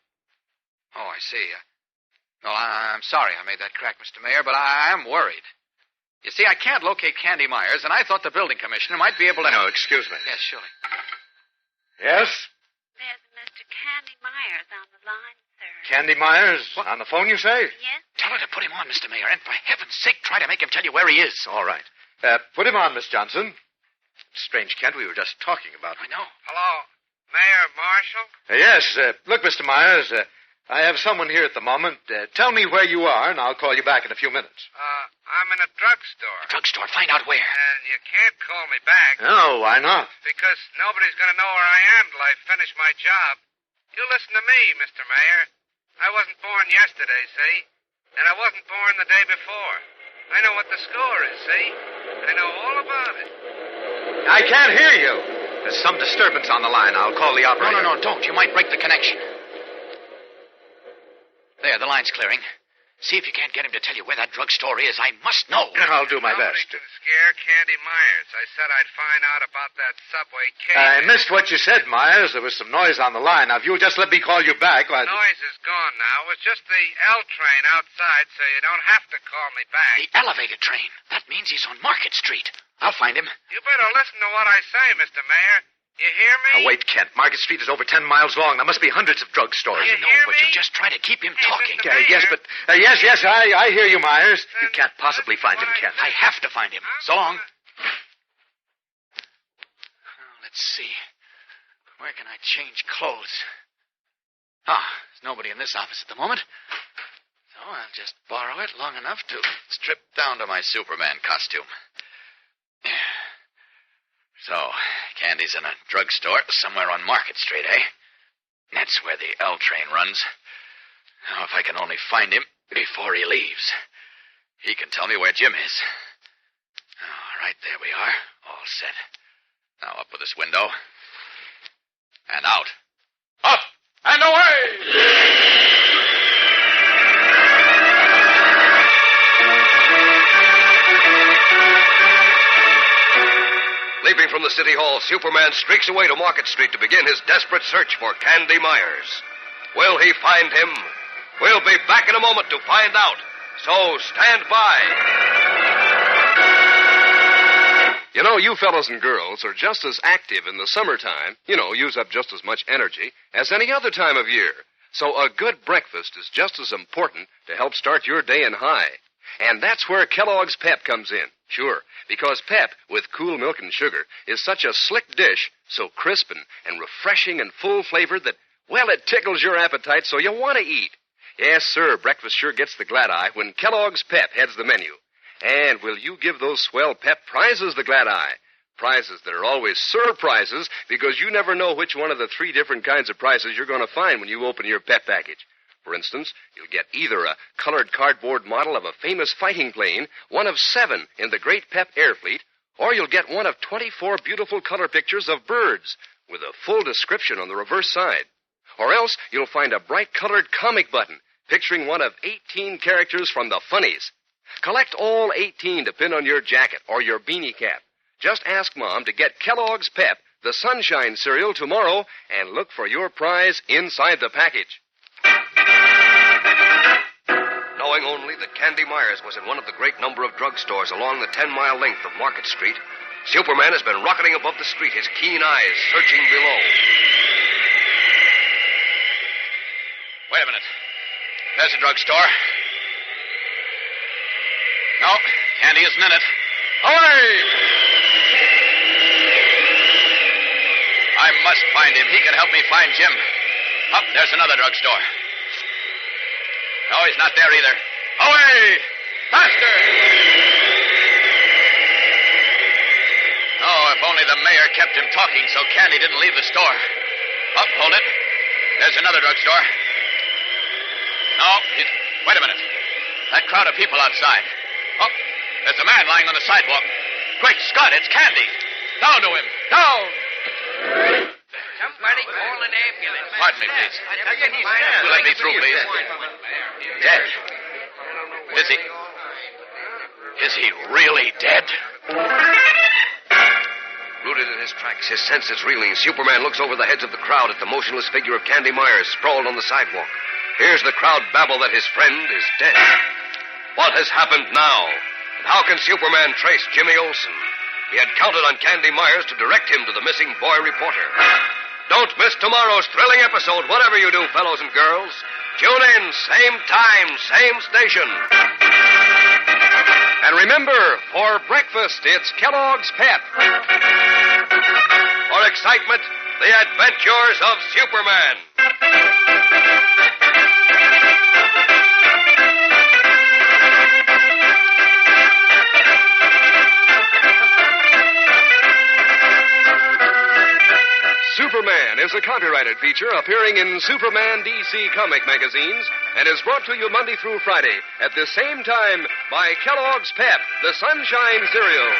Oh, I see. Well, I'm sorry I made that crack, Mr. Mayor, but I am worried. You see, I can't locate Candy Myers, and I thought the building commissioner might be able to... No, excuse me. Yes, surely. Yes? There's Mr. Candy Myers on the line, sir. Candy Myers? What? On the phone, you say? Yes? Tell her to put him on, Mr. Mayor, and for heaven's sake, try to make him tell you where he is. All right. Put him on, Miss Johnson. Strange, Kent, we were just talking about him. I know. Hello, Mayor Marshall? Yes, look, Mr. Myers, I have someone here at the moment. Tell me where you are, and I'll call you back in a few minutes. I'm in a drugstore. Drugstore, find out where. And you can't call me back. No, why not? Because nobody's going to know where I am till I finish my job. You listen to me, Mr. Mayor. I wasn't born yesterday, see? And I wasn't born the day before. I know what the score is, see? I know all about it. I can't hear you. There's some disturbance on the line. I'll call the operator. No, don't. You might break the connection. There, the line's clearing. See if you can't get him to tell you where that drugstore is. I must know. I'll do my Nobody best. can scare Candy Myers. I said I'd find out about that subway case. I missed what you said, Myers. There was some noise on the line. Now, if you'll just let me call you back, The noise is gone now. It was just the L train outside, so you don't have to call me back. The elevated train. That means he's on Market Street. I'll find him. You better listen to what I say, Mr. Mayor. You hear me? Now, wait, Kent. Market Street is over 10 miles long. There must be hundreds of drugstores. You I know, hear but me? you just try to keep him Hey, talking. Mr. Mayor. Yes, but... yes, I hear you, Myers. You can't possibly find him, Kent. I have to find him. So long. Let's see. Where can I change clothes? There's nobody in this office at the moment. So I'll just borrow it long enough to strip down to my Superman costume. So, Candy's in a drugstore somewhere on Market Street, eh? That's where the L train runs. Now, if I can only find him before he leaves, he can tell me where Jim is. All right, there we are. All set. Now, up with this window. And out. Up and away! Leaping from the City Hall, Superman streaks away to Market Street to begin his desperate search for Candy Myers. Will he find him? We'll be back in a moment to find out. So stand by. You know, you fellows and girls are just as active in the summertime, use up just as much energy, as any other time of year. So a good breakfast is just as important to help start your day in high. And that's where Kellogg's Pep comes in. Sure, because Pep, with cool milk and sugar, is such a slick dish, so crisp and refreshing and full-flavored that, well, it tickles your appetite so you want to eat. Yes, sir. Breakfast sure gets the glad eye when Kellogg's Pep heads the menu. And will you give those swell Pep prizes the glad eye? Prizes that are always surprises because you never know which one of the 3 different kinds of prizes you're going to find when you open your Pep package. For instance, you'll get either a colored cardboard model of a famous fighting plane, one of 7 in the great Pep Air Fleet, or you'll get one of 24 beautiful color pictures of birds with a full description on the reverse side. Or else you'll find a bright-colored comic button picturing one of 18 characters from the funnies. Collect all 18 to pin on your jacket or your beanie cap. Just ask Mom to get Kellogg's Pep, the Sunshine cereal, tomorrow, and look for your prize inside the package. Knowing only that Candy Myers was in one of the great number of drugstores along the 10-mile length of Market Street, Superman has been rocketing above the street, his keen eyes searching below. Wait a minute. There's a drugstore. No, Candy isn't in it. Away! I must find him. He can help me find Jim. Oh, there's another drugstore. No, he's not there either. Away! Faster! Oh, if only the mayor kept him talking so Candy didn't leave the store. Oh, hold it. There's another drugstore. No, wait a minute. That crowd of people outside. Oh, there's a man lying on the sidewalk. Quick, Scott, it's Candy. Down to him. Down! Somebody call an ambulance. Pardon me, please. Let me through, please. Dead. Is he really dead? Rooted in his tracks, his senses reeling, Superman looks over the heads of the crowd at the motionless figure of Candy Myers sprawled on the sidewalk. Hears the crowd babble that his friend is dead. What has happened now? And how can Superman trace Jimmy Olsen? He had counted on Candy Myers to direct him to the missing boy reporter. Don't miss tomorrow's thrilling episode, whatever you do, fellows and girls. Tune in, same time, same station. And remember, for breakfast, it's Kellogg's Pep. For excitement, the adventures of Superman. Superman is a copyrighted feature appearing in Superman DC comic magazines and is brought to you Monday through Friday at the same time by Kellogg's Pep, the Sunshine cereal.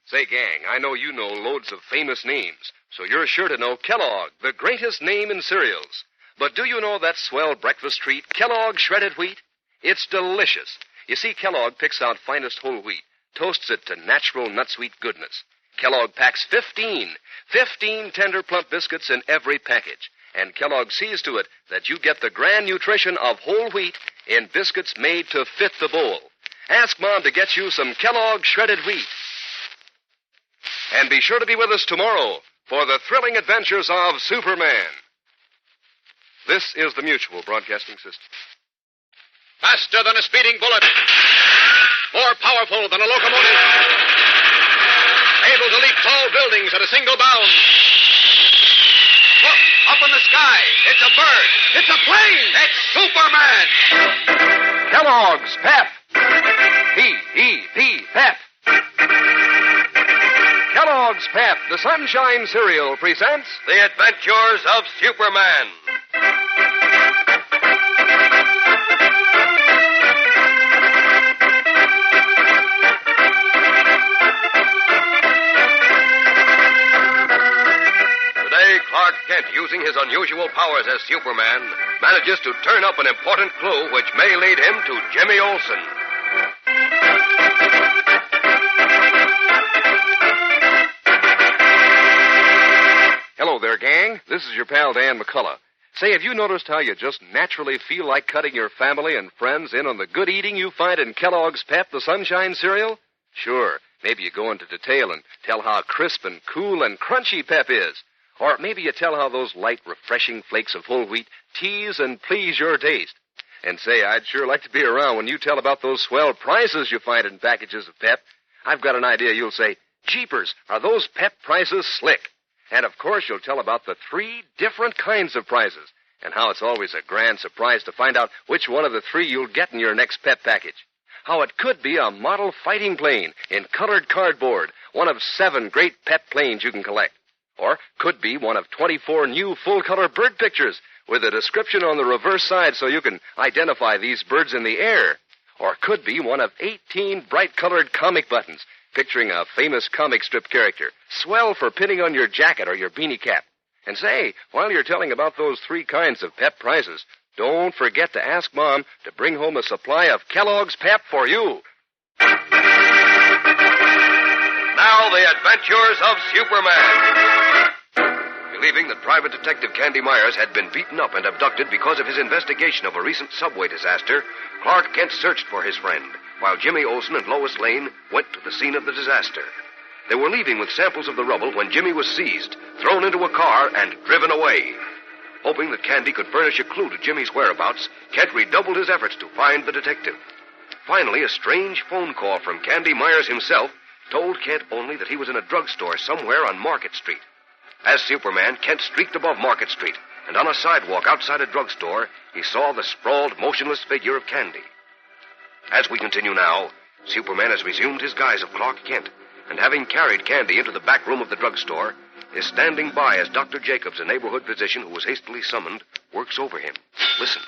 Say, gang, I know you know loads of famous names, so you're sure to know Kellogg, the greatest name in cereals. But do you know that swell breakfast treat, Kellogg shredded wheat? It's delicious. You see, Kellogg picks out finest whole wheat, toasts it to natural nut-sweet goodness. Kellogg packs 15 tender plump biscuits in every package. And Kellogg sees to it that you get the grand nutrition of whole wheat in biscuits made to fit the bowl. Ask Mom to get you some Kellogg shredded wheat. And be sure to be with us tomorrow for the thrilling adventures of Superman. This is the Mutual Broadcasting System. Faster than a speeding bullet. More powerful than a locomotive. Able to leap tall buildings at a single bound. Look, up in the sky. It's a bird. It's a plane. It's Superman. Kellogg's Pep. P-E-P, Pep. Kellogg's Pep, the Sunshine cereal, presents The Adventures of Superman. Clark Kent, using his unusual powers as Superman, manages to turn up an important clue which may lead him to Jimmy Olsen. Hello there, gang. This is your pal Dan McCullough. Say, have you noticed how you just naturally feel like cutting your family and friends in on the good eating you find in Kellogg's Pep, the Sunshine cereal? Sure, maybe you go into detail and tell how crisp and cool and crunchy Pep is. Or maybe you tell how those light, refreshing flakes of whole wheat tease and please your taste. And say, I'd sure like to be around when you tell about those swell prizes you find in packages of Pep. I've got an idea you'll say, Jeepers, are those Pep prizes slick? And, of course, you'll tell about the 3 different kinds of prizes and how it's always a grand surprise to find out which one of the 3 you'll get in your next pet package. How it could be a model fighting plane in colored cardboard, one of 7 great pet planes you can collect. Or could be one of 24 new full-color bird pictures with a description on the reverse side so you can identify these birds in the air. Or could be one of 18 bright-colored comic buttons picturing a famous comic strip character. Swell for pinning on your jacket or your beanie cap. And say, while you're telling about those 3 kinds of pep prizes, don't forget to ask Mom to bring home a supply of Kellogg's Pep for you. Now, the adventures of Superman. Believing that Private Detective Candy Myers had been beaten up and abducted because of his investigation of a recent subway disaster, Clark Kent searched for his friend, while Jimmy Olsen and Lois Lane went to the scene of the disaster. They were leaving with samples of the rubble when Jimmy was seized, thrown into a car, and driven away. Hoping that Candy could furnish a clue to Jimmy's whereabouts, Kent redoubled his efforts to find the detective. Finally, a strange phone call from Candy Myers himself told Kent only that he was in a drugstore somewhere on Market Street. As Superman, Kent streaked above Market Street, and on a sidewalk outside a drugstore, he saw the sprawled, motionless figure of Candy. As we continue now, Superman has resumed his guise of Clark Kent, and having carried Candy into the back room of the drugstore, is standing by as Dr. Jacobs, a neighborhood physician who was hastily summoned, works over him. Listen.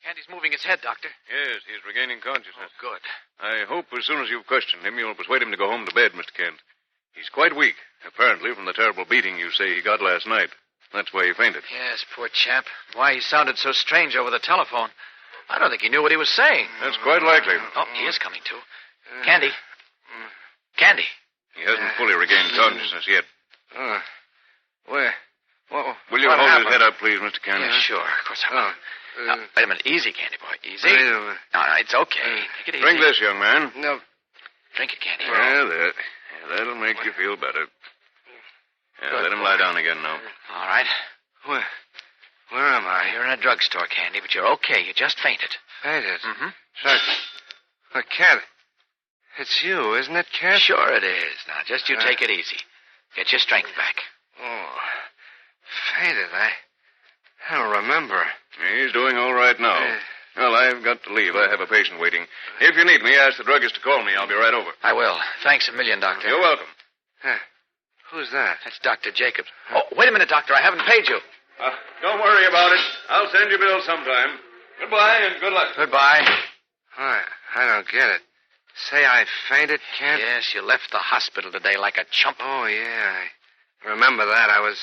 Candy's moving his head, Doctor. Yes, he's regaining consciousness. Oh, good. I hope as soon as you've questioned him, you'll persuade him to go home to bed, Mr. Kent. He's quite weak, apparently from the terrible beating you say he got last night. That's why he fainted. Yes, poor chap. Why he sounded so strange over the telephone. I don't think he knew what he was saying. That's quite likely. Oh, he is coming to. Candy. Candy. He hasn't fully regained consciousness yet. Where? Will you hold his head up, please, Mr. Candy? Yeah, sure. Of course I will. Now, wait a minute. Easy, Candy boy. Easy. Wait a minute. No, it's okay. Take it easy. Drink this, young man. No. Drink it, Candy. That'll make you feel better. Yeah, let him lie down again now. All right. Where am I? You're in a drugstore, Candy, but you're okay. You just fainted. Fainted? Mm-hmm. Kent, it's you, isn't it, Kent? Sure it is. Now, just you take it easy. Get your strength back. Oh, fainted. I don't remember. He's doing all right now. Well, I've got to leave. I have a patient waiting. If you need me, ask the druggist to call me. I'll be right over. I will. Thanks a million, Doctor. You're welcome. Who's that? That's Dr. Jacobs. Oh, wait a minute, Doctor. I haven't paid you. Don't worry about it. I'll send you bills sometime. Goodbye and good luck. Goodbye. I don't get it. Say I fainted, Kent? Yes, you left the hospital today like a chump. Oh, yeah. I remember that. I was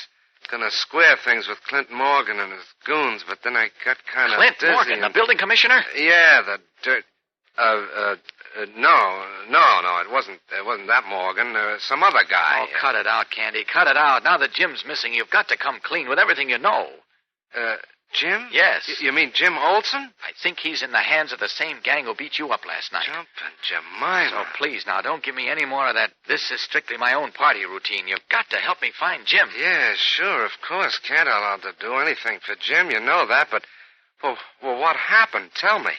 going to square things with Clint Morgan and his goons, but then I got kind of Clint dizzy. Morgan, the building commissioner? Yeah, the dirt... No, it wasn't that Morgan. Some other guy. Oh, cut it out, Candy. Cut it out. Now that Jim's missing, you've got to come clean with everything you know. Jim? Yes. You mean Jim Olsen? I think he's in the hands of the same gang who beat you up last night. Jumping Jemima. So please, now, don't give me any more of that this is strictly my own party routine. You've got to help me find Jim. Yeah, sure, of course. Can't allow to do anything for Jim. You know that, but... Well, what happened? Tell me.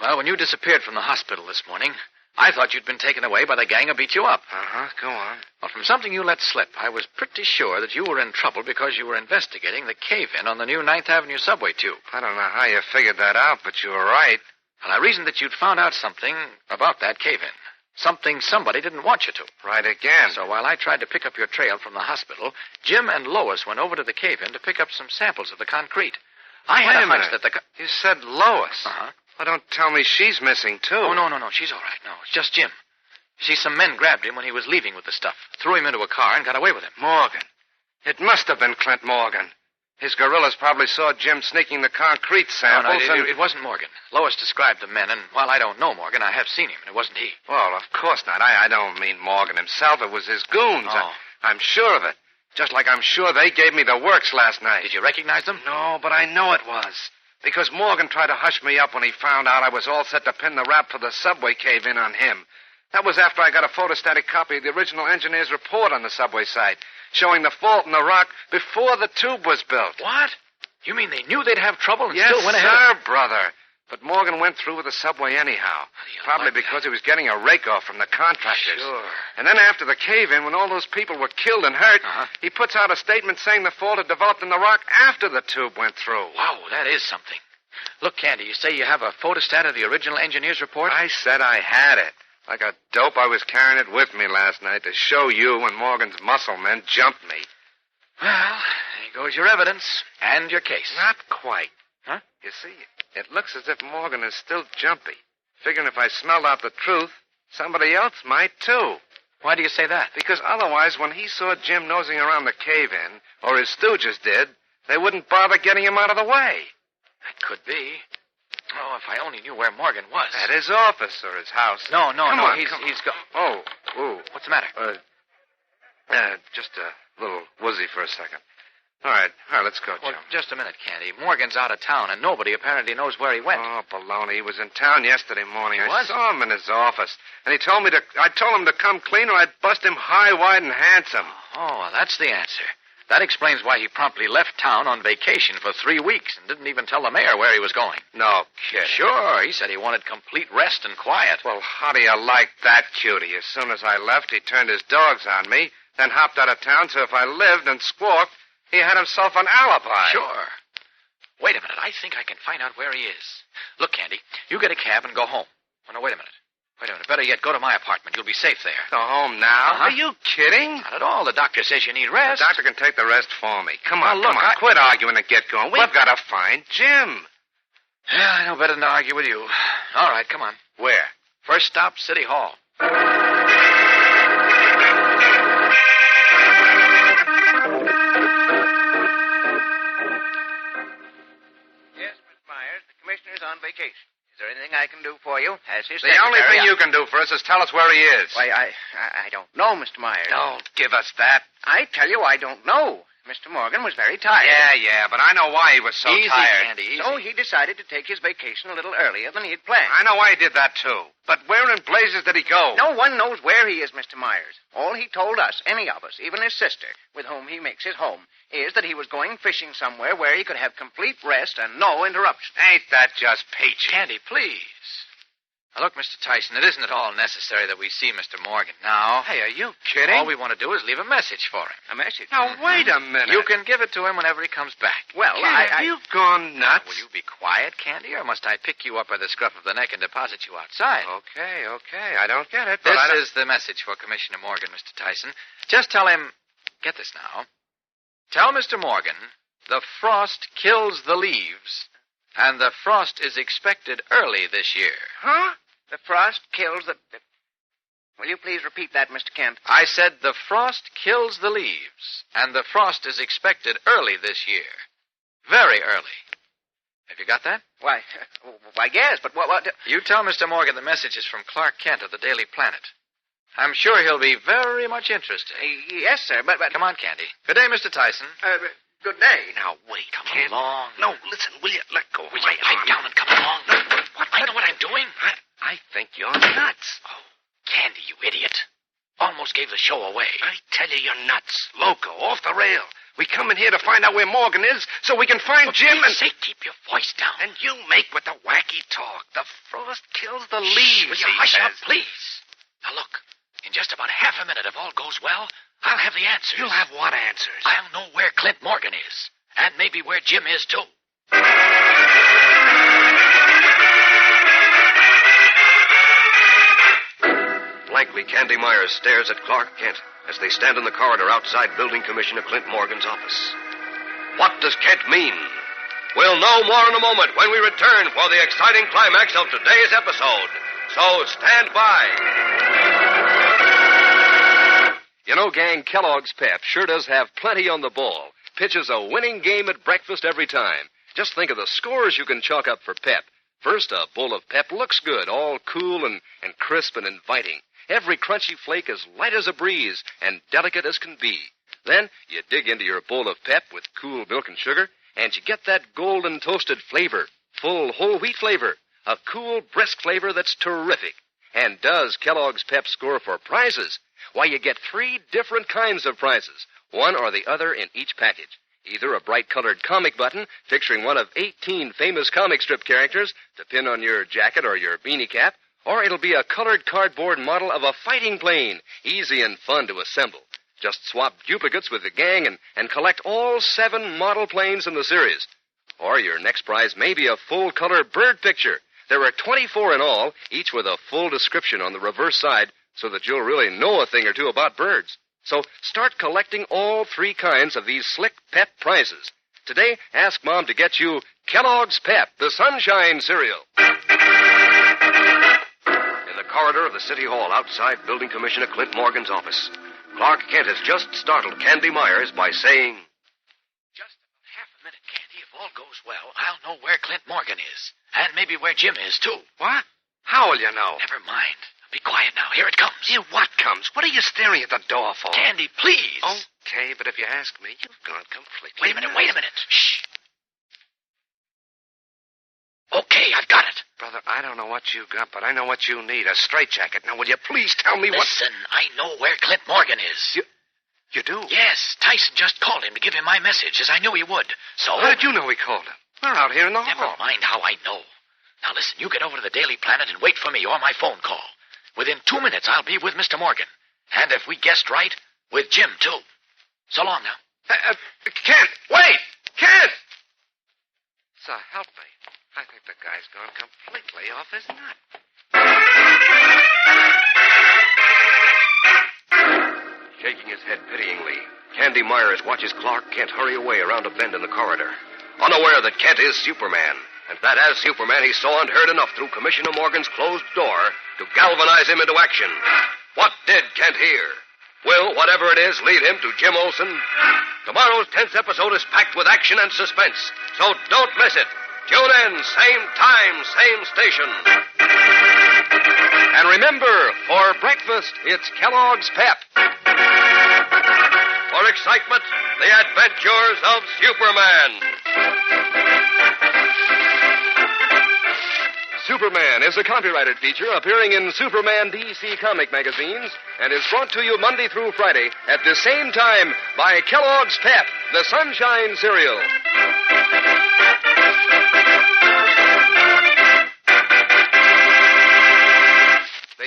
Well, when you disappeared from the hospital this morning, I thought you'd been taken away by the gang who beat you up. Go on. Well, from something you let slip, I was pretty sure that you were in trouble because you were investigating the cave-in on the new 9th Avenue subway tube. I don't know how you figured that out, but you were right. Well, I reasoned that you'd found out something about that cave-in. Something somebody didn't want you to. Right again. So while I tried to pick up your trail from the hospital, Jim and Lois went over to the cave-in to pick up some samples of the concrete. I had a hunch that the... You said Lois. Uh-huh. Well, don't tell me she's missing, too. Oh, no. She's all right. No, it's just Jim. You see, some men grabbed him when he was leaving with the stuff, threw him into a car, and got away with him. Morgan. It must have been Clint Morgan. His guerrillas probably saw Jim sneaking the concrete samples. No, it wasn't Morgan. Lois described the men, and while I don't know Morgan, I have seen him, and it wasn't he. Well, of course not. I don't mean Morgan himself. It was his goons. Oh. I'm sure of it. Just like I'm sure they gave me the works last night. Did you recognize them? No, but I know it was. Because Morgan tried to hush me up when he found out I was all set to pin the rap for the subway cave-in on him. That was after I got a photostatic copy of the original engineer's report on the subway site, showing the fault in the rock before the tube was built. What? You mean they knew they'd have trouble and yes, still went ahead? Yes, sir, brother. But Morgan went through with the subway anyhow. Probably because he was getting a rake-off from the contractors. Sure. And then after the cave-in, when all those people were killed and hurt, he puts out a statement saying the fault had developed in the rock after the tube went through. Wow, that is something. Look, Candy, you say you have a photostat of the original engineer's report? I said I had it. Like a dope, I was carrying it with me last night to show you when Morgan's muscle men jumped me. Well, there goes your evidence and your case. Not quite. Huh? You see, it looks as if Morgan is still jumpy. Figuring if I smelled out the truth, somebody else might, too. Why do you say that? Because otherwise, when he saw Jim nosing around the cave-in, or his stooges did, they wouldn't bother getting him out of the way. That could be. Oh, if I only knew where Morgan was. At his office or his house. No, Come on, he's gone. Oh, ooh. What's the matter? Just a little woozy for a second. All right, let's go, Well, Joe. just a minute, Candy. Morgan's out of town, and nobody apparently knows where he went. Oh, baloney. He was in town yesterday morning. He I was? saw him in his office. And I told him to come clean or I'd bust him high, wide, and handsome. Oh, well, that's the answer. That explains why he promptly left town on vacation for 3 weeks and didn't even tell the mayor where he was going. No kidding. Sure, he said he wanted complete rest and quiet. Well, how do you like that, cutie? As soon as I left, he turned his dogs on me, then hopped out of town, so if I lived and squawked, he had himself an alibi. Sure. Wait a minute. I think I can find out where he is. Look, Candy, you get a cab and go home. Oh, no, wait a minute. Better yet, go to my apartment. You'll be safe there. Go home now? Uh-huh. Are you kidding? Not at all. The doctor says you need rest. The doctor can take the rest for me. Come on, Well, look, come on. Quit arguing and get going. We've got to find Jim. Yeah, I know better than to argue with you. All right, come on. Where? First stop, City Hall. Yes, Miss Myers, the commissioner's on vacation. Is there anything I can do for you? As his The only thing you can do for us is tell us where he is. Why, I don't know, Mr. Myers. Don't give us that. I tell you, I don't know. Mr. Morgan was very tired. Yeah, but I know why he was so Easy, tired. Candy, easy. So he decided to take his vacation a little earlier than he had planned. I know why he did that, too. But where in blazes did he go? No one knows where he is, Mr. Myers. All he told us, any of us, even his sister, with whom he makes his home, is that he was going fishing somewhere where he could have complete rest and no interruption. Ain't that just peachy? Candy, please. Now, look, Mr. Tyson, it isn't at all necessary that we see Mr. Morgan now. Hey, are you kidding? All we want to do is leave a message for him. A message? Now, wait a minute. You can give it to him whenever he comes back. Well, Have you gone nuts? Will you be quiet, Candy, or must I pick you up by the scruff of the neck and deposit you outside? Okay. I don't get it. But This is the message for Commissioner Morgan, Mr. Tyson. Just tell him, get this now. Tell Mr. Morgan the frost kills the leaves, and the frost is expected early this year. Huh? The frost kills the... Will you please repeat that, Mr. Kent? I said the frost kills the leaves, and the frost is expected early this year. Very early. Have you got that? Why, yes, but what... You tell Mr. Morgan the message is from Clark Kent of the Daily Planet. I'm sure he'll be very much interested. Yes, sir, but... Come on, Candy. Good day, Mr. Tyson. Good day. Now, wait. Come along. No, listen, will you? Let go. Will you pipe down and come along? What? I know what I'm doing. I think you're nuts. Oh, Candy, you idiot. Almost gave the show away. I tell you, you're nuts. Loco, off the rail. We come in here to find out where Morgan is so we can find Jim and... Say, keep your voice down. And you make with the wacky talk. The frost kills the leaves, Will you hush up, please? Now, look. In just about half a minute, if all goes well, I'll have the answers. You'll have what answers? I'll know where Clint Morgan is. And maybe where Jim is, too. Blankly, Candy Myers stares at Clark Kent as they stand in the corridor outside Building Commissioner Clint Morgan's office. What does Kent mean? We'll know more in a moment when we return for the exciting climax of today's episode. So stand by. You know, gang, Kellogg's Pep sure does have plenty on the ball. Pitches a winning game at breakfast every time. Just think of the scores you can chalk up for Pep. First, a bowl of Pep looks good, all cool and crisp and inviting. Every crunchy flake as light as a breeze and delicate as can be. Then you dig into your bowl of Pep with cool milk and sugar, and you get that golden toasted flavor, full whole wheat flavor, a cool, brisk flavor that's terrific. And does Kellogg's Pep score for prizes? Why, you get 3 different kinds of prizes, one or the other in each package. Either a bright-colored comic button picturing one of 18 famous comic strip characters to pin on your jacket or your beanie cap, or it'll be a colored cardboard model of a fighting plane, easy and fun to assemble. Just swap duplicates with the gang and collect all 7 model planes in the series. Or your next prize may be a full-color bird picture. There are 24 in all, each with a full description on the reverse side, so that you'll really know a thing or two about birds. So start collecting all 3 kinds of these slick pep prizes. Today, ask Mom to get you Kellogg's Pep, the Sunshine Cereal. In the corridor of the City Hall outside Building Commissioner Clint Morgan's office, Clark Kent has just startled Candy Myers by saying, "Just half a minute, Candy. If all goes well, I'll know where Clint Morgan is. And maybe where Jim is, too." What? How will you know? Never mind. Be quiet now. Here it comes. Here, what comes? What are you staring at the door for? Candy, please. Okay, but if you ask me, you've gone completely Wait a minute, nuts. wait a minute. Shh. Okay, I've got it. Brother, I don't know what you got, but I know what you need. A straitjacket. Now, will you please tell me Listen, I know where Clint Morgan is. You do? Yes, Tyson just called him to give him my message, as I knew he would. So... How did you know he called him? We're out here in the hall. Never mind how I know. Now, listen, you get over to the Daily Planet and wait for me or my phone call. Within 2 minutes, I'll be with Mr. Morgan. And if we guessed right, with Jim, too. So long now. Kent! Wait! Kent! So help me. I think the guy's gone completely off his nut. Shaking his head pityingly, Candy Myers watches Clark Kent hurry away around a bend in the corridor, unaware that Kent is Superman, and that as Superman he saw and heard enough through Commissioner Morgan's closed door to galvanize him into action. What did Kent hear? Will, whatever it is, lead him to Jim Olsen? Tomorrow's 10th episode is packed with action and suspense, so don't miss it. Tune in, same time, same station. And remember, for breakfast, it's Kellogg's Pep. For excitement, the adventures of Superman. Superman is a copyrighted feature appearing in Superman DC comic magazines and is brought to you Monday through Friday at the same time by Kellogg's Pep, the Sunshine Cereal.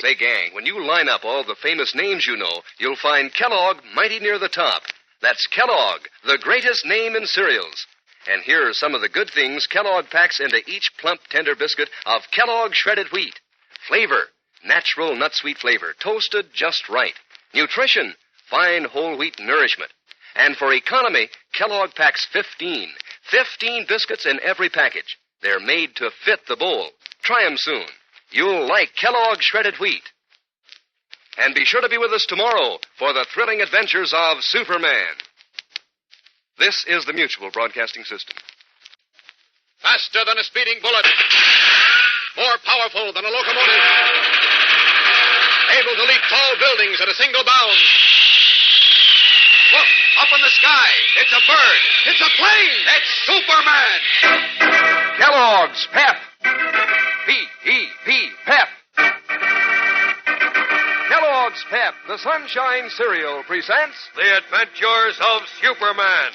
Say, gang, when you line up all the famous names you know, you'll find Kellogg mighty near the top. That's Kellogg, the greatest name in cereals. And here are some of the good things Kellogg packs into each plump, tender biscuit of Kellogg shredded wheat. Flavor, natural nut sweet flavor, toasted just right. Nutrition, fine whole wheat nourishment. And for economy, Kellogg packs 15 biscuits in every package. They're made to fit the bowl. Try 'em soon. You'll like Kellogg shredded wheat. And be sure to be with us tomorrow for the thrilling adventures of Superman. This is the Mutual Broadcasting System. Faster than a speeding bullet. More powerful than a locomotive. Able to leap tall buildings at a single bound. Look, up in the sky. It's a bird. It's a plane. It's Superman. Kellogg's Pep. P-E-P, Pep. Kellogg's Pep, the Sunshine Cereal, presents The Adventures of Superman.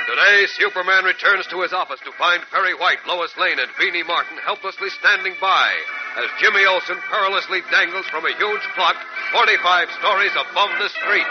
Today, Superman returns to his office to find Perry White, Lois Lane, and Beanie Martin helplessly standing by as Jimmy Olsen perilously dangles from a huge clock 45 stories above the street.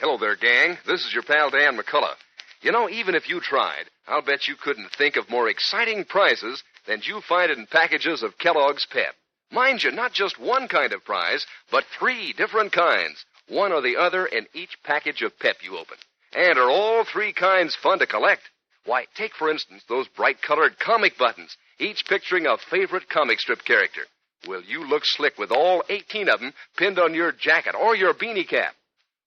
Hello there, gang. This is your pal Dan McCullough. You know, even if you tried, I'll bet you couldn't think of more exciting prizes than you find in packages of Kellogg's Pep. Mind you, not just one kind of prize, but 3 different kinds, one or the other in each package of Pep you open. And are all 3 kinds fun to collect? Why, take, for instance, those bright-colored comic buttons, each picturing a favorite comic strip character. Will you look slick with all 18 of them pinned on your jacket or your beanie cap?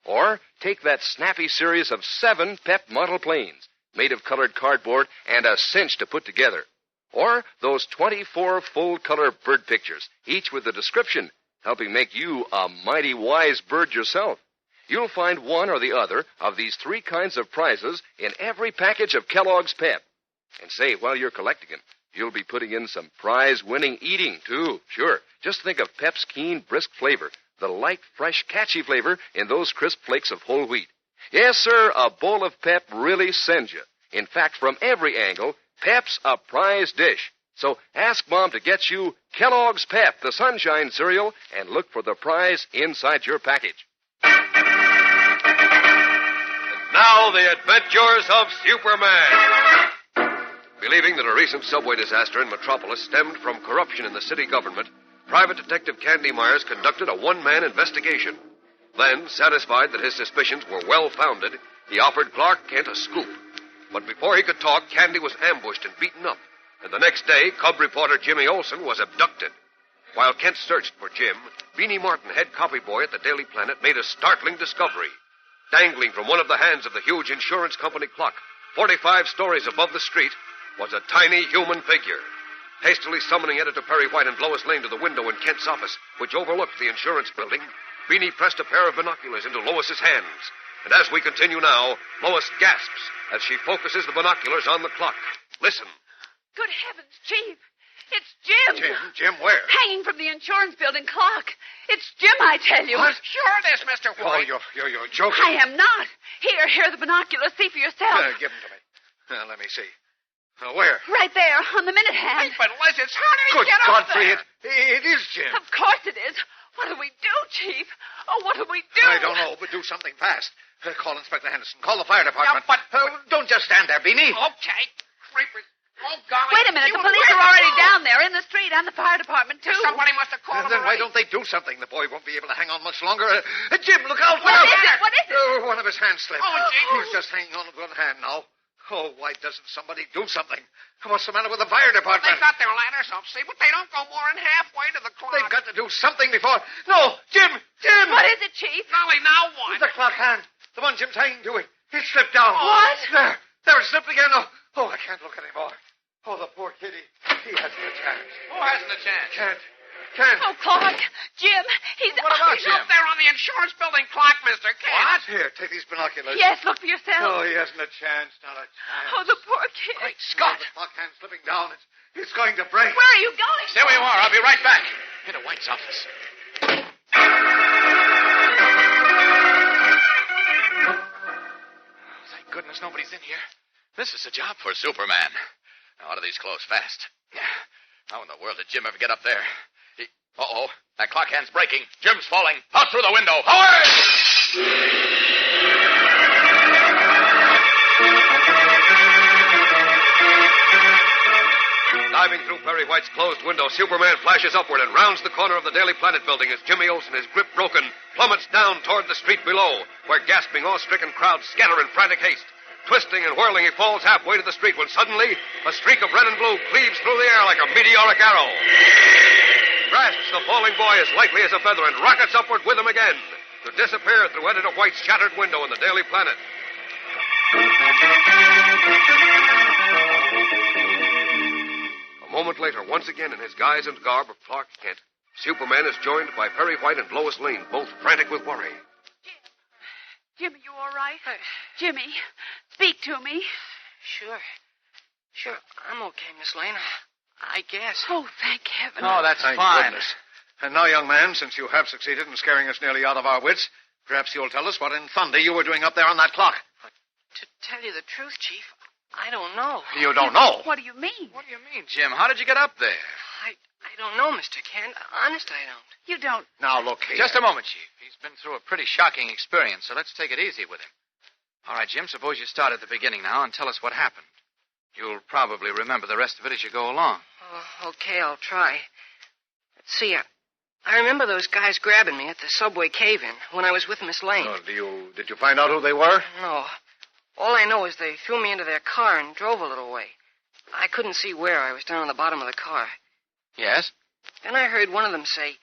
Or take that snappy series of 7 Pep model planes, made of colored cardboard and a cinch to put together. Or those 24 full-color bird pictures, each with a description, helping make you a mighty wise bird yourself. you'll find one or the other of these three kinds of prizes in every package of Kellogg's Pep. And say, while you're collecting them, you'll be putting in some prize-winning eating, too. Sure. Just think of Pep's keen, brisk flavor, the light, fresh, catchy flavor in those crisp flakes of whole wheat. Yes, sir, a bowl of Pep really sends you. In fact, from every angle, Pep's a prize dish. So ask Mom to get you Kellogg's Pep, the Sunshine cereal, and look for the prize inside your package. And now, the adventures of Superman. Believing that a recent subway disaster in Metropolis stemmed from corruption in the city government, Private Detective Candy Myers conducted a one-man investigation. Then, satisfied that his suspicions were well-founded, he offered Clark Kent a scoop. But before he could talk, Candy was ambushed and beaten up. And the next day, Cub reporter Jimmy Olsen was abducted. While Kent searched for Jim, Beanie Martin, head copy boy at the Daily Planet, made a startling discovery. Dangling from one of the hands of the huge insurance company clock, 45 stories above the street, was a tiny human figure. Hastily summoning Editor Perry White and Lois Lane to the window in Kent's office, which overlooked the insurance building, Beanie pressed a pair of binoculars into Lois's hands. And as we continue now, Lois gasps as she focuses the binoculars on the clock. Listen. Good heavens, Chief. It's Jim. Jim, where? Hanging from the insurance building clock. It's Jim, I tell you. What? Sure it is, Mr. White. Oh, you're joking. I am not. Here are the binoculars. See for yourself. Give them to me. Let me see. Where? Right there, on the minute hand. Hey, but Liz, it's how did he Good get God, up there? It is Jim. Of course it is. What do we do, Chief? Oh, what do we do? I don't know, but do something fast. Call Inspector Henderson. Call the fire department. Yeah, but don't just stand there, Beanie. Okay. Creepers. Oh, golly. Wait a minute. The police are already down there in the street and the fire department, too. Somebody must have called them Then why already. don't they do something? The boy won't be able to hang on much longer. Jim, look out. What is it? What is it? One of his hands slipped. Oh, gee. He's just hanging on with one hand now. Oh, why doesn't somebody do something? What's the matter with the fire department? They got their ladders up, see, but they don't go more than halfway to the clock. They've got to do something before... No, Jim! What is it, Chief? Golly, now what? The clock hand. The one Jim's hanging to it. He slipped down. What? There, it slipped again. Oh, I can't look anymore. Oh, the poor kitty. He hasn't a chance. Who hasn't a chance? Can't. Oh, Clark. Jim, he's... What about He's Jim? up there on the insurance building clock, Mr. Kent. What? Here, take these binoculars. Yes, look for yourself. Oh, he hasn't a chance. Not a chance. Oh, the poor kid. Great Scott. The clock hand's slipping down. It's going to break. Where are you going? Stay where you are. I'll be right back. Into White's office. Thank goodness nobody's in here. This is a job for Superman. Now, out of these clothes fast. How in the world did Jim ever get up there? Uh-oh. That clock hand's breaking. Jim's falling. Out through the window. Away! Diving through Perry White's closed window, Superman flashes upward and rounds the corner of the Daily Planet building as Jimmy Olsen, his grip broken, plummets down toward the street below, where gasping, awe-stricken crowds scatter in frantic haste. Twisting and whirling, he falls halfway to the street when suddenly a streak of red and blue cleaves through the air like a meteoric arrow. Grasps the falling boy as lightly as a feather and rockets upward with him again to disappear through Editor White's shattered window in the Daily Planet. A moment later, once again in his guise and garb of Clark Kent, Superman is joined by Perry White and Lois Lane, both frantic with worry. Jim, are you all right? Jimmy, speak to me. Sure. I'm okay, Miss Lane. I guess. Oh, thank heaven. Oh, that's Thank fine. goodness. And now, young man, since you have succeeded in scaring us nearly out of our wits, perhaps you'll tell us what in thunder you were doing up there on that clock. To tell you the truth, Chief, I don't know. You don't know. What do you mean? What do you mean, Jim? How did you get up there? I don't know, Mr. Kent. Honest, I don't. You don't. Now, look here. Just a moment, Chief. He's been through a pretty shocking experience, so let's take it easy with him. All right, Jim, suppose you start at the beginning now and tell us what happened. You'll probably remember the rest of it as you go along. Oh, okay, I'll try. Let's see. I remember those guys grabbing me at the subway cave-in when I was with Miss Lane. Oh, did you find out who they were? No. All I know is they threw me into their car and drove a little way. I couldn't see where. I was down on the bottom of the car. Yes? Then I heard one of them say,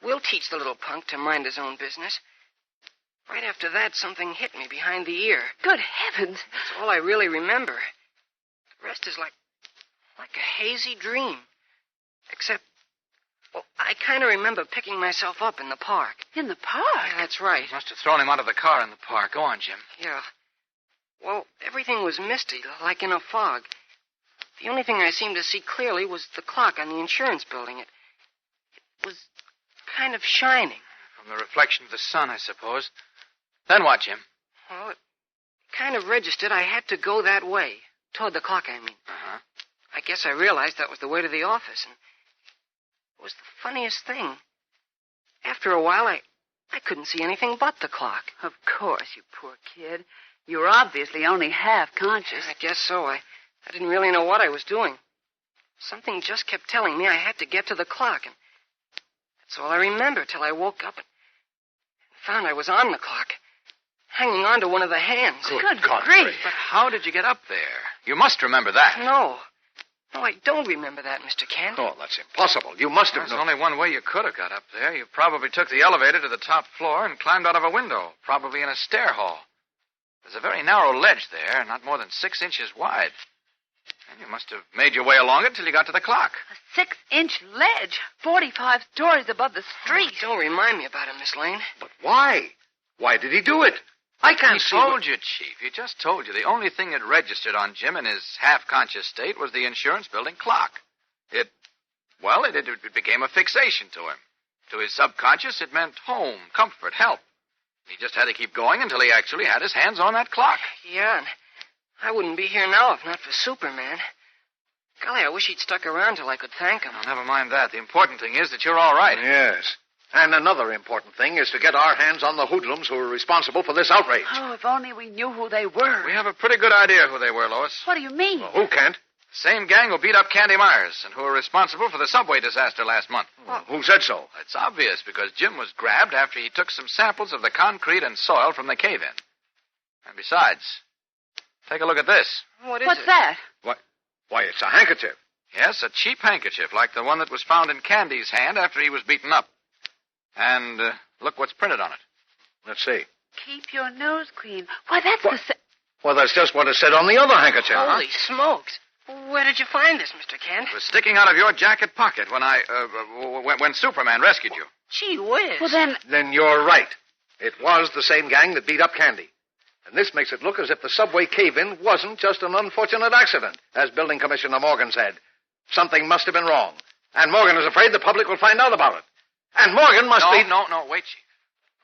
"We'll teach the little punk to mind his own business." Right after that, something hit me behind the ear. Good heavens. That's all I really remember. The rest is like a hazy dream. Except Well, I kind of remember picking myself up in the park. In the park? Yeah, that's right. Must have thrown him out of the car in the park. Go on, Jim. Yeah. Well, everything was misty, like in a fog. The only thing I seemed to see clearly was the clock on the insurance building. It was kind of shining. From the reflection of the sun, I suppose. Then what, Jim? Well, it kind of registered I had to go that way. Toward the clock, I mean. Uh-huh. I guess I realized that was the way to the office, and it was the funniest thing. After a while, I couldn't see anything but the clock. Of course, you poor kid. You were obviously only half conscious. I guess so. I didn't really know what I was doing. Something just kept telling me I had to get to the clock, and that's all I remember till I woke up and found I was on the clock, hanging on to one of the hands. Good grief. But how did you get up there? You must remember that. No, I don't remember that, Mr. Kent. Oh, that's impossible. You must have There's only one way you could have got up there. You probably took the elevator to the top floor and climbed out of a window, probably in a stair hall. There's a very narrow ledge there, not more than 6 inches wide. And you must have made your way along it till you got to the clock. A 6-inch ledge, 45 stories above the street. Oh, don't remind me about it, Miss Lane. But why? Why did he do it? I can't see. He told you, Chief. He just told you. The only thing that registered on Jim in his half-conscious state was the insurance building clock. It became a fixation to him. To his subconscious, it meant home, comfort, help. He just had to keep going until he actually had his hands on that clock. Yeah, and I wouldn't be here now if not for Superman. Golly, I wish he'd stuck around till I could thank him. Oh, never mind that. The important thing is that you're all right. Yes. And another important thing is to get our hands on the hoodlums who are responsible for this outrage. Oh, if only we knew who they were. We have a pretty good idea who they were, Lois. What do you mean? Well, who, Kent? Same gang who beat up Candy Myers and who were responsible for the subway disaster last month. Well, who said so? It's obvious because Jim was grabbed after he took some samples of the concrete and soil from the cave-in. And besides, take a look at this. What's that? Why, it's a handkerchief. Yes, a cheap handkerchief like the one that was found in Candy's hand after he was beaten up. And look what's printed on it. Let's see. Keep your nose clean. Why, that's Well, that's just what it said on the other handkerchief. Holy smokes. Where did you find this, Mr. Kent? It was sticking out of your jacket pocket when Superman rescued you. Gee whiz. Well, Then you're right. It was the same gang that beat up Candy. And this makes it look as if the subway cave-in wasn't just an unfortunate accident, as Building Commissioner Morgan said. Something must have been wrong. And Morgan is afraid the public will find out about it. And Morgan must be... No, wait, Chief.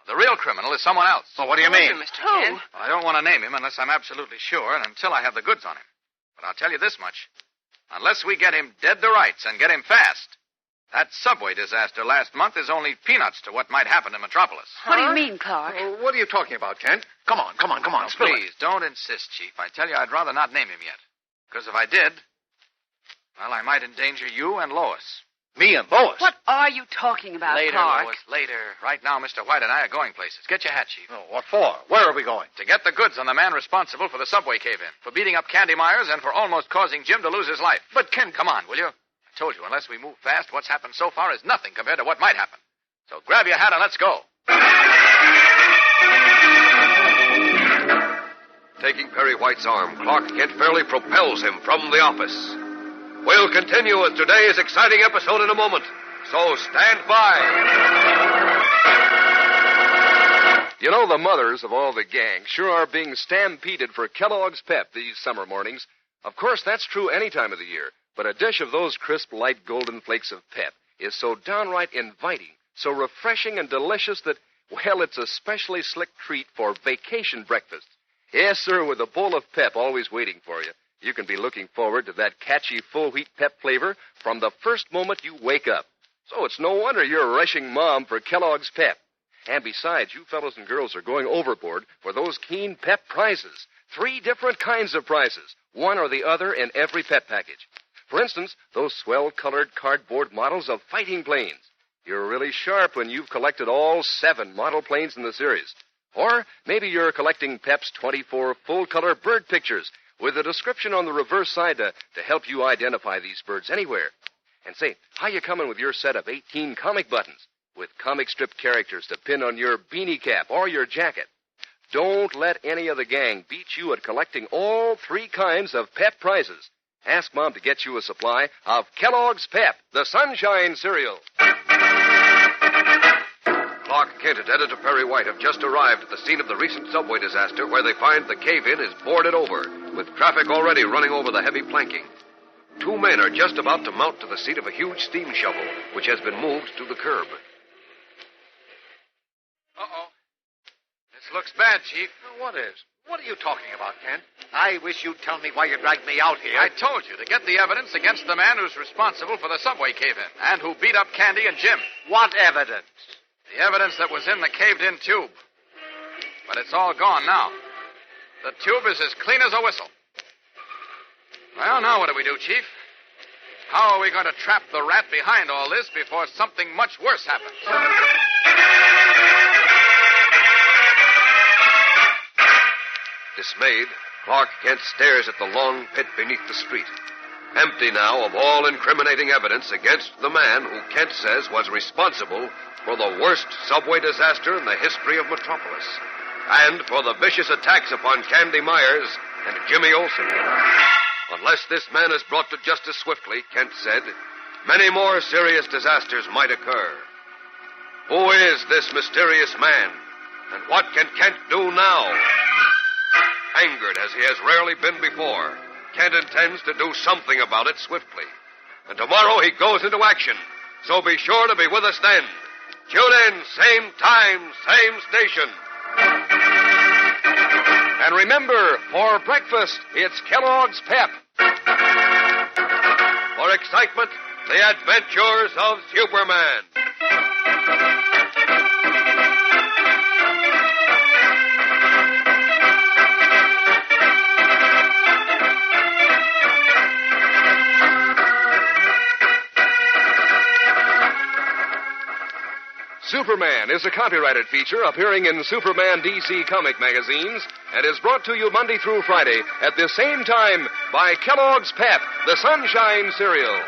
The real criminal is someone else. Well, what do you mean? Mr. Kent? Well, I don't want to name him unless I'm absolutely sure and until I have the goods on him. But I'll tell you this much. Unless we get him dead to rights and get him fast, that subway disaster last month is only peanuts to what might happen in Metropolis. What do you mean, Clark? What are you talking about, Kent? Come on. Spill it. Please, don't insist, Chief. I tell you, I'd rather not name him yet. Because if I did, well, I might endanger you and Lois. Me and Lois? What are you talking about, Later, Clark? Lois, later. Right now, Mr. White and I are going places. Get your hat, Chief. Oh, what for? Where are we going? To get the goods on the man responsible for the subway cave-in, for beating up Candy Myers, and for almost causing Jim to lose his life. But, Kent... Come on, will you? I told you, unless we move fast, what's happened so far is nothing compared to what might happen. So grab your hat and let's go. Taking Perry White's arm, Clark Kent fairly propels him from the office. We'll continue with today's exciting episode in a moment, so stand by. You know, the mothers of all the gang sure are being stampeded for Kellogg's Pep these summer mornings. Of course, that's true any time of the year, but a dish of those crisp, light golden flakes of Pep is so downright inviting, so refreshing and delicious that, well, it's a specially slick treat for vacation breakfast. Yes, sir, with a bowl of Pep always waiting for you. You can be looking forward to that catchy full wheat Pep flavor from the first moment you wake up. So it's no wonder you're rushing Mom for Kellogg's Pep. And besides, you fellows and girls are going overboard for those keen Pep prizes. 3 different kinds of prizes, one or the other in every Pep package. For instance, those swell-colored cardboard models of fighting planes. You're really sharp when you've collected all 7 model planes in the series. Or maybe you're collecting Pep's 24 full-color bird pictures with a description on the reverse side to help you identify these birds anywhere. And say, how you coming with your set of 18 comic buttons with comic strip characters to pin on your beanie cap or your jacket? Don't let any of the gang beat you at collecting all 3 kinds of Pep prizes. Ask Mom to get you a supply of Kellogg's Pep, the Sunshine Cereal. Clark Kent and Editor Perry White have just arrived at the scene of the recent subway disaster where they find the cave-in is boarded over, with traffic already running over the heavy planking. Two men are just about to mount to the seat of a huge steam shovel, which has been moved to the curb. Uh-oh. This looks bad, Chief. What is? What are you talking about, Kent? I wish you'd tell me why you dragged me out here. I told you to get the evidence against the man who's responsible for the subway cave-in and who beat up Candy and Jim. What evidence? The evidence that was in the caved-in tube. But it's all gone now. The tube is as clean as a whistle. Well, now what do we do, Chief? How are we going to trap the rat behind all this before something much worse happens? Dismayed, Clark Kent stares at the long pit beneath the street. Empty now of all incriminating evidence against the man who Kent says was responsible for the worst subway disaster in the history of Metropolis, and for the vicious attacks upon Candy Myers and Jimmy Olsen. Unless this man is brought to justice swiftly, Kent said, many more serious disasters might occur. Who is this mysterious man, and what can Kent do now? Angered as he has rarely been before, Kent intends to do something about it swiftly. And tomorrow he goes into action, so be sure to be with us then. Tune in, same time, same station. And remember, for breakfast, it's Kellogg's Pep. For excitement, the adventures of Superman. Superman is a copyrighted feature appearing in Superman DC comic magazines and is brought to you Monday through Friday at the same time by Kellogg's Pep, the Sunshine Cereal.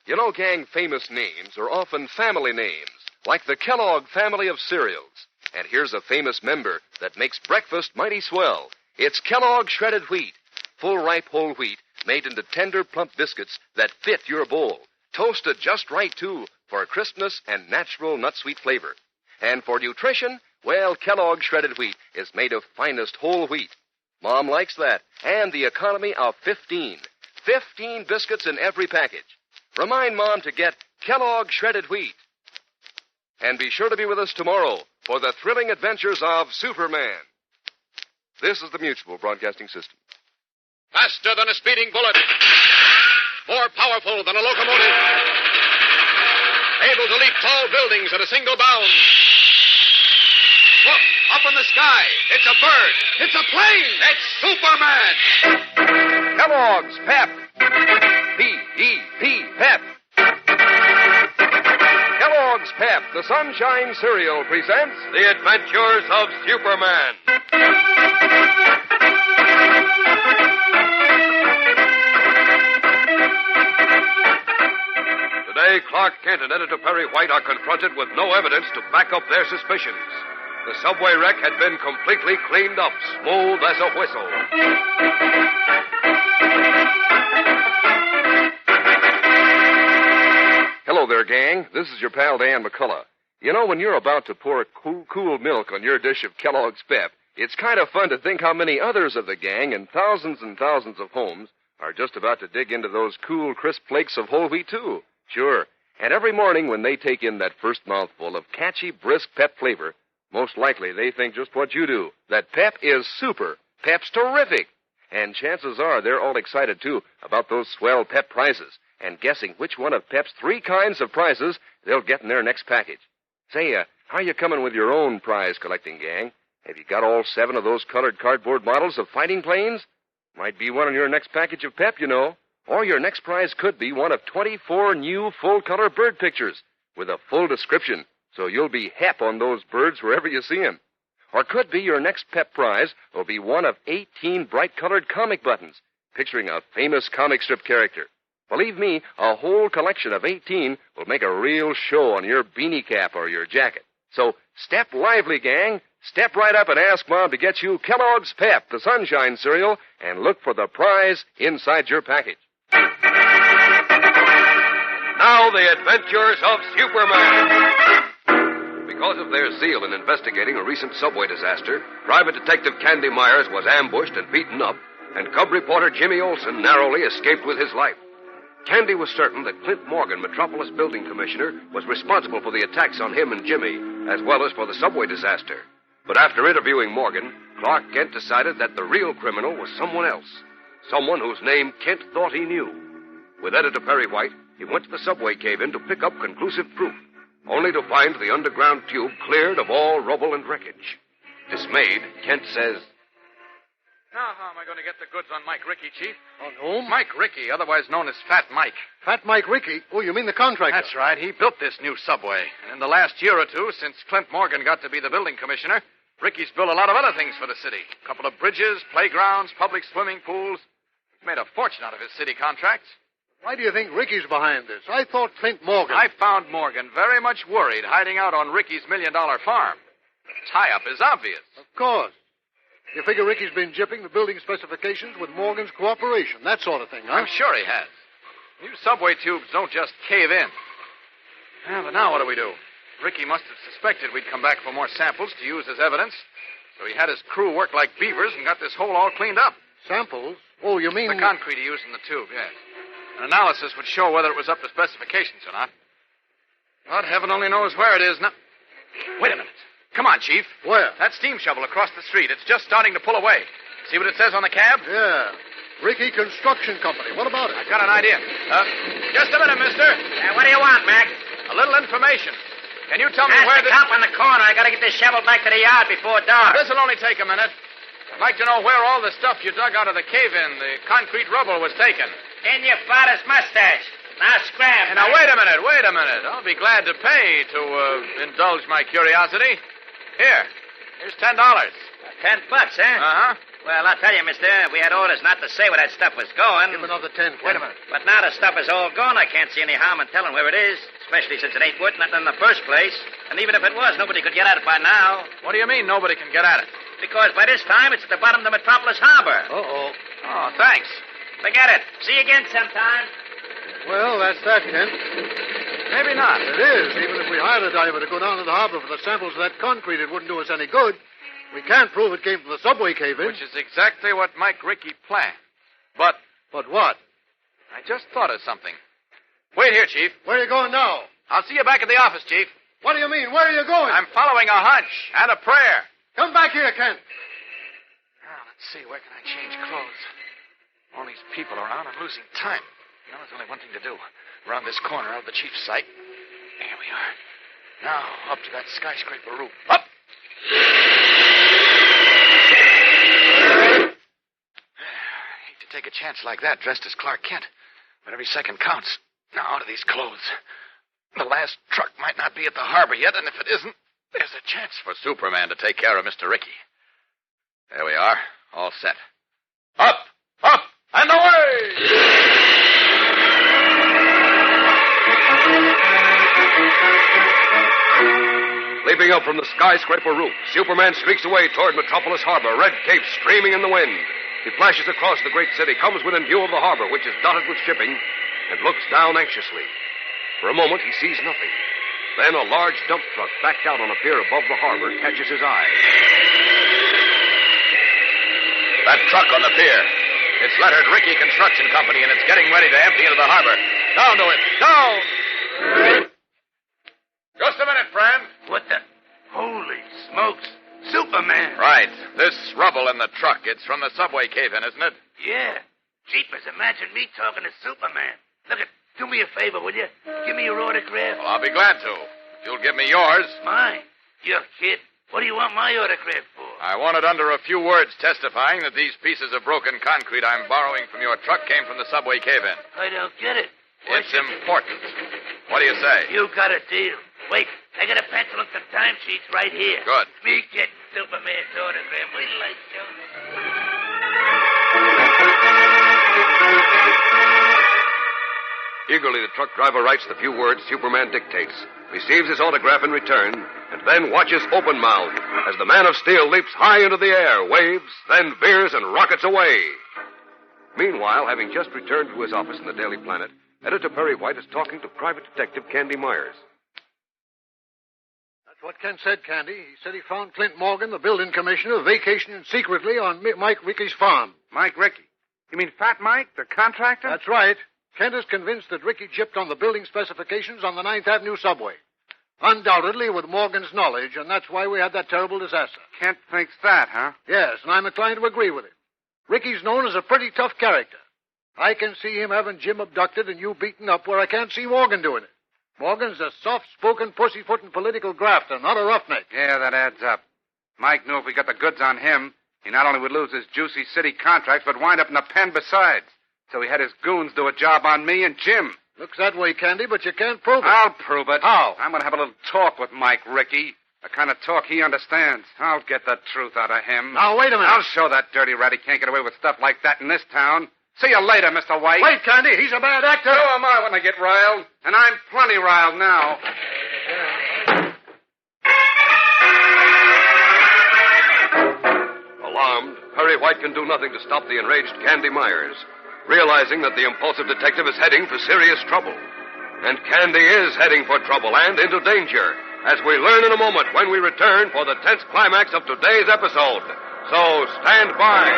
You know, gang, famous names are often family names, like the Kellogg family of cereals. And here's a famous member that makes breakfast mighty swell. It's Kellogg shredded wheat, full ripe whole wheat, made into tender plump biscuits that fit your bowl. Toasted just right, too, for crispness and natural nut-sweet flavor. And for nutrition, well, Kellogg shredded wheat is made of finest whole wheat. Mom likes that, and the economy of 15. 15 biscuits in every package. Remind Mom to get Kellogg shredded wheat. And be sure to be with us tomorrow for the thrilling adventures of Superman. This is the Mutual Broadcasting System. Faster than a speeding bullet. More powerful than a locomotive. Able to leap tall buildings at a single bound. Look, up in the sky. It's a bird. It's a plane. It's Superman. Kellogg's Pep. P-E-P, Pep. Kellogg's Pep, the Sunshine Cereal, presents The Adventures of Superman. Today, Clark Kent and Editor Perry White are confronted with no evidence to back up their suspicions. The subway wreck had been completely cleaned up, smooth as a whistle. Hello there, gang. This is your pal Dan McCullough. You know, when you're about to pour cool milk on your dish of Kellogg's Pep, it's kind of fun to think how many others of the gang and thousands of homes are just about to dig into those cool, crisp flakes of whole wheat, too. Sure. And every morning when they take in that first mouthful of catchy, brisk Pep flavor, most likely they think just what you do, that Pep is super. Pep's terrific. And chances are they're all excited, too, about those swell Pep prizes and guessing which one of Pep's 3 kinds of prizes they'll get in their next package. Say, how are you coming with your own prize collecting, gang? Have you got all 7 of those colored cardboard models of fighting planes? Might be one on your next package of Pep, you know. Or your next prize could be one of 24 new full-color bird pictures with a full description, so you'll be hep on those birds wherever you see 'em. Or could be your next Pep prize will be one of 18 bright-colored comic buttons picturing a famous comic strip character. Believe me, a whole collection of 18 will make a real show on your beanie cap or your jacket. So step lively, gang. Step right up and ask Mom to get you Kellogg's Pep, the Sunshine cereal, and look for the prize inside your package. Now the adventures of Superman. Because of their zeal in investigating a recent subway disaster, Private Detective Candy Myers was ambushed and beaten up, and cub reporter Jimmy Olsen narrowly escaped with his life. Candy was certain that Clint Morgan, Metropolis Building Commissioner, was responsible for the attacks on him and Jimmy, as well as for the subway disaster. But after interviewing Morgan, Clark Kent decided that the real criminal was someone else. Someone whose name Kent thought he knew. With Editor Perry White, he went to the subway cave-in to pick up conclusive proof, only to find the underground tube cleared of all rubble and wreckage. Dismayed, Kent says, Now, how am I going to get the goods on Mike Rickey, Chief? On whom? Mike Rickey, otherwise known as Fat Mike. Fat Mike Rickey? Oh, you mean the contractor? That's right. He built this new subway. And in the last year or two, since Clint Morgan got to be the building commissioner, Rickey's built a lot of other things for the city. A couple of bridges, playgrounds, public swimming pools. He's made a fortune out of his city contracts. Why do you think Ricky's behind this? I thought Clint Morgan... I found Morgan very much worried hiding out on Ricky's $1 million farm. The tie-up is obvious. Of course. You figure Ricky's been jipping the building specifications with Morgan's cooperation, that sort of thing, huh? I'm sure he has. New subway tubes don't just cave in. Yeah, but now what do we do? Rickey must have suspected we'd come back for more samples to use as evidence, so he had his crew work like beavers and got this hole all cleaned up. Samples? Oh, you mean... The concrete he used in the tube, yes. An analysis would show whether it was up to specifications or not. But heaven only knows where it is now. Wait a minute. Come on, Chief. Where? That steam shovel across the street. It's just starting to pull away. See what it says on the cab? Yeah. Rickey Construction Company. What about it? I've got an idea. Just a minute, mister. What do you want, Mac? A little information. Can you tell me Ask where the this... cop on the corner. I gotta get this shovel back to the yard before dark. This'll only take a minute. I'd like to know where all the stuff you dug out of the cave-in, the concrete rubble, was taken. In your father's mustache. Now scram. Now, wait a minute. I'll be glad to pay to indulge my curiosity. Here. Here's $10. $10, huh? Uh-huh. Well, I'll tell you, mister, we had orders not to say where that stuff was going. Give him another 10. Wait a minute. But now the stuff is all gone. I can't see any harm in telling where it is, especially since it ain't worth nothing in the first place. And even if it was, nobody could get at it by now. What do you mean nobody can get at it? Because by this time, it's at the bottom of the Metropolis Harbor. Uh-oh. Oh, thanks. Forget it. See you again sometime. Well, that's that, Kent. Maybe not. It is. Even if we hired a diver to go down to the harbor for the samples of that concrete, it wouldn't do us any good. We can't prove it came from the subway cave-in. Which is exactly what Mike Rickey planned. But what? I just thought of something. Wait here, Chief. Where are you going now? I'll see you back at the office, Chief. What do you mean? Where are you going? I'm following a hunch and a prayer. Come back here, Kent. Now, let's see. Where can I change clothes? All these people around. I'm losing time. You know, there's only one thing to do. Around this corner out of the chief's sight. There we are. Now, up to that skyscraper roof. Up! I hate to take a chance like that dressed as Clark Kent, but every second counts. Now, out of these clothes. The last truck might not be at the harbor yet, and if it isn't, there's a chance for Superman to take care of Mr. Rickey. There we are, all set. Up, and away! Leaping up from the skyscraper roof, Superman streaks away toward Metropolis Harbor, red cape streaming in the wind. He flashes across the great city, comes within view of the harbor, which is dotted with shipping, and looks down anxiously. For a moment, he sees nothing. Then a large dump truck backed out on a pier above the harbor catches his eye. That truck on the pier. It's lettered Rickey Construction Company, and it's getting ready to empty into the harbor. Down to it. Down! Just a minute, friend. What the... Holy smokes. Superman. Right. This rubble in the truck, it's from the subway cave-in, isn't it? Yeah. Jeepers, imagine me talking to Superman. Look, do me a favor, will you? Give me your autograph. Well, I'll be glad to. If you'll give me yours. Mine? You're kidding. What do you want my autograph for? I want it under a few words testifying that these pieces of broken concrete I'm borrowing from your truck came from the subway cave-in. I don't get it. It's important. What do you say? You got a deal. Wait, I got a pencil and some timesheets right here. Good. Me getting Superman's autograph. Wait till I show you. Eagerly, the truck driver writes the few words Superman dictates. receives his autograph in return, and then watches open-mouthed as the Man of Steel leaps high into the air, waves, then veers and rockets away. Meanwhile, having just returned to his office in the Daily Planet, Editor Perry White is talking to Private Detective Candy Myers. That's what Kent said, Candy. He said he found Clint Morgan, the building commissioner, vacationing secretly on Mike Ricky's farm. Mike Ricky? You mean Fat Mike, the contractor? That's right. Kent is convinced that Ricky gypped on the building specifications on the 9th Avenue subway. Undoubtedly with Morgan's knowledge, and that's why we had that terrible disaster. Kent thinks that, huh? Yes, and I'm inclined to agree with him. Ricky's known as a pretty tough character. I can see him having Jim abducted and you beaten up where I can't see Morgan doing it. Morgan's a soft-spoken, pussyfooting political grafter, not a roughneck. Yeah, that adds up. Mike knew if we got the goods on him, he not only would lose his juicy city contracts, but wind up in the pen besides. So he had his goons do a job on me and Jim. Looks that way, Candy, but you can't prove it. I'll prove it. How? I'm going to have a little talk with Mike Ricky. The kind of talk he understands. I'll get the truth out of him. Now, wait a minute. I'll show that dirty rat he can't get away with stuff like that in this town. See you later, Mr. White. Wait, Candy. He's a bad actor. So am I when I get riled. And I'm plenty riled now. Alarmed, Perry White can do nothing to stop the enraged Candy Myers, realizing that the impulsive detective is heading for serious trouble. And Candy is heading for trouble and into danger, as we learn in a moment when we return for the tense climax of today's episode. So stand by.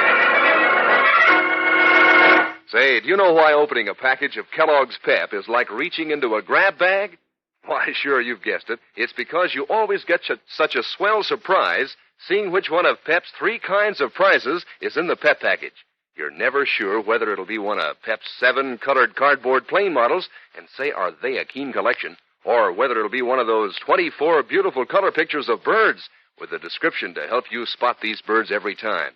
Say, do you know why opening a package of Kellogg's Pep is like reaching into a grab bag? Why, sure, you've guessed it. It's because you always get such a swell surprise seeing which one of Pep's 3 kinds of prizes is in the Pep package. You're never sure whether it'll be one of Pep's 7 colored cardboard plane models, and say, are they a keen collection, or whether it'll be one of those 24 beautiful color pictures of birds with a description to help you spot these birds every time.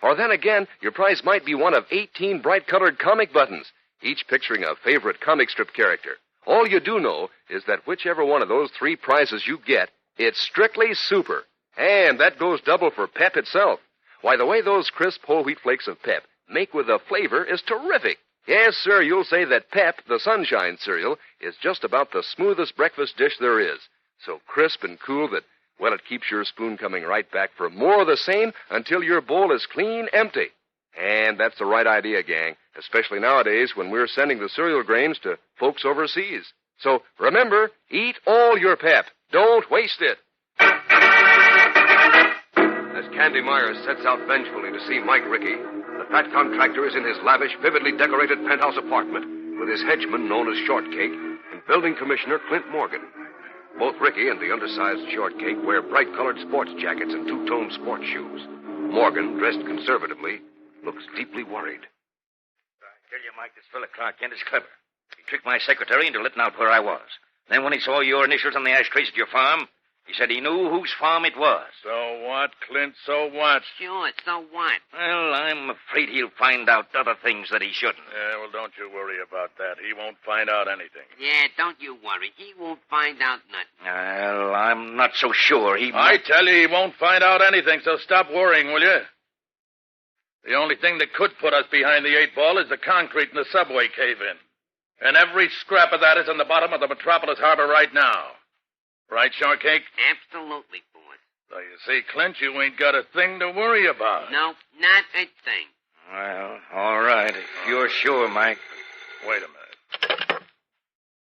Or then again, your prize might be one of 18 bright-colored comic buttons, each picturing a favorite comic strip character. All you do know is that whichever one of those 3 prizes you get, it's strictly super. And that goes double for Pep itself. Why, the way those crisp whole wheat flakes of Pep make with the flavor is terrific. Yes, sir, you'll say that Pep, the Sunshine cereal, is just about the smoothest breakfast dish there is. So crisp and cool that, well, it keeps your spoon coming right back for more of the same until your bowl is clean empty. And that's the right idea, gang, especially nowadays when we're sending the cereal grains to folks overseas. So remember, eat all your Pep. Don't waste it. As Candy Myers sets out vengefully to see Mike Ricky, the fat contractor is in his lavish, vividly decorated penthouse apartment with his henchman known as Shortcake and building commissioner Clint Morgan. Both Ricky and the undersized Shortcake wear bright-colored sports jackets and two-tone sports shoes. Morgan, dressed conservatively, looks deeply worried. I tell you, Mike, this fella Clark Kent is clever. He tricked my secretary into letting out where I was. Then when he saw your initials on the ashtrays at your farm, he said he knew whose farm it was. So what, Clint? So what? Sure, so what? Well, I'm afraid he'll find out other things that he shouldn't. Yeah, well, don't you worry about that. He won't find out anything. Yeah, don't you worry. He won't find out nothing. Well, I'm not so sure. I tell you, he won't find out anything, so stop worrying, will you? The only thing that could put us behind the 8 ball is the concrete in the subway cave-in. And every scrap of that is in the bottom of the Metropolis Harbor right now. Right, Shortcake? Absolutely, boss. So you see, Clint, you ain't got a thing to worry about. No, not a thing. Well, all right, if you're sure, Mike. Wait a minute.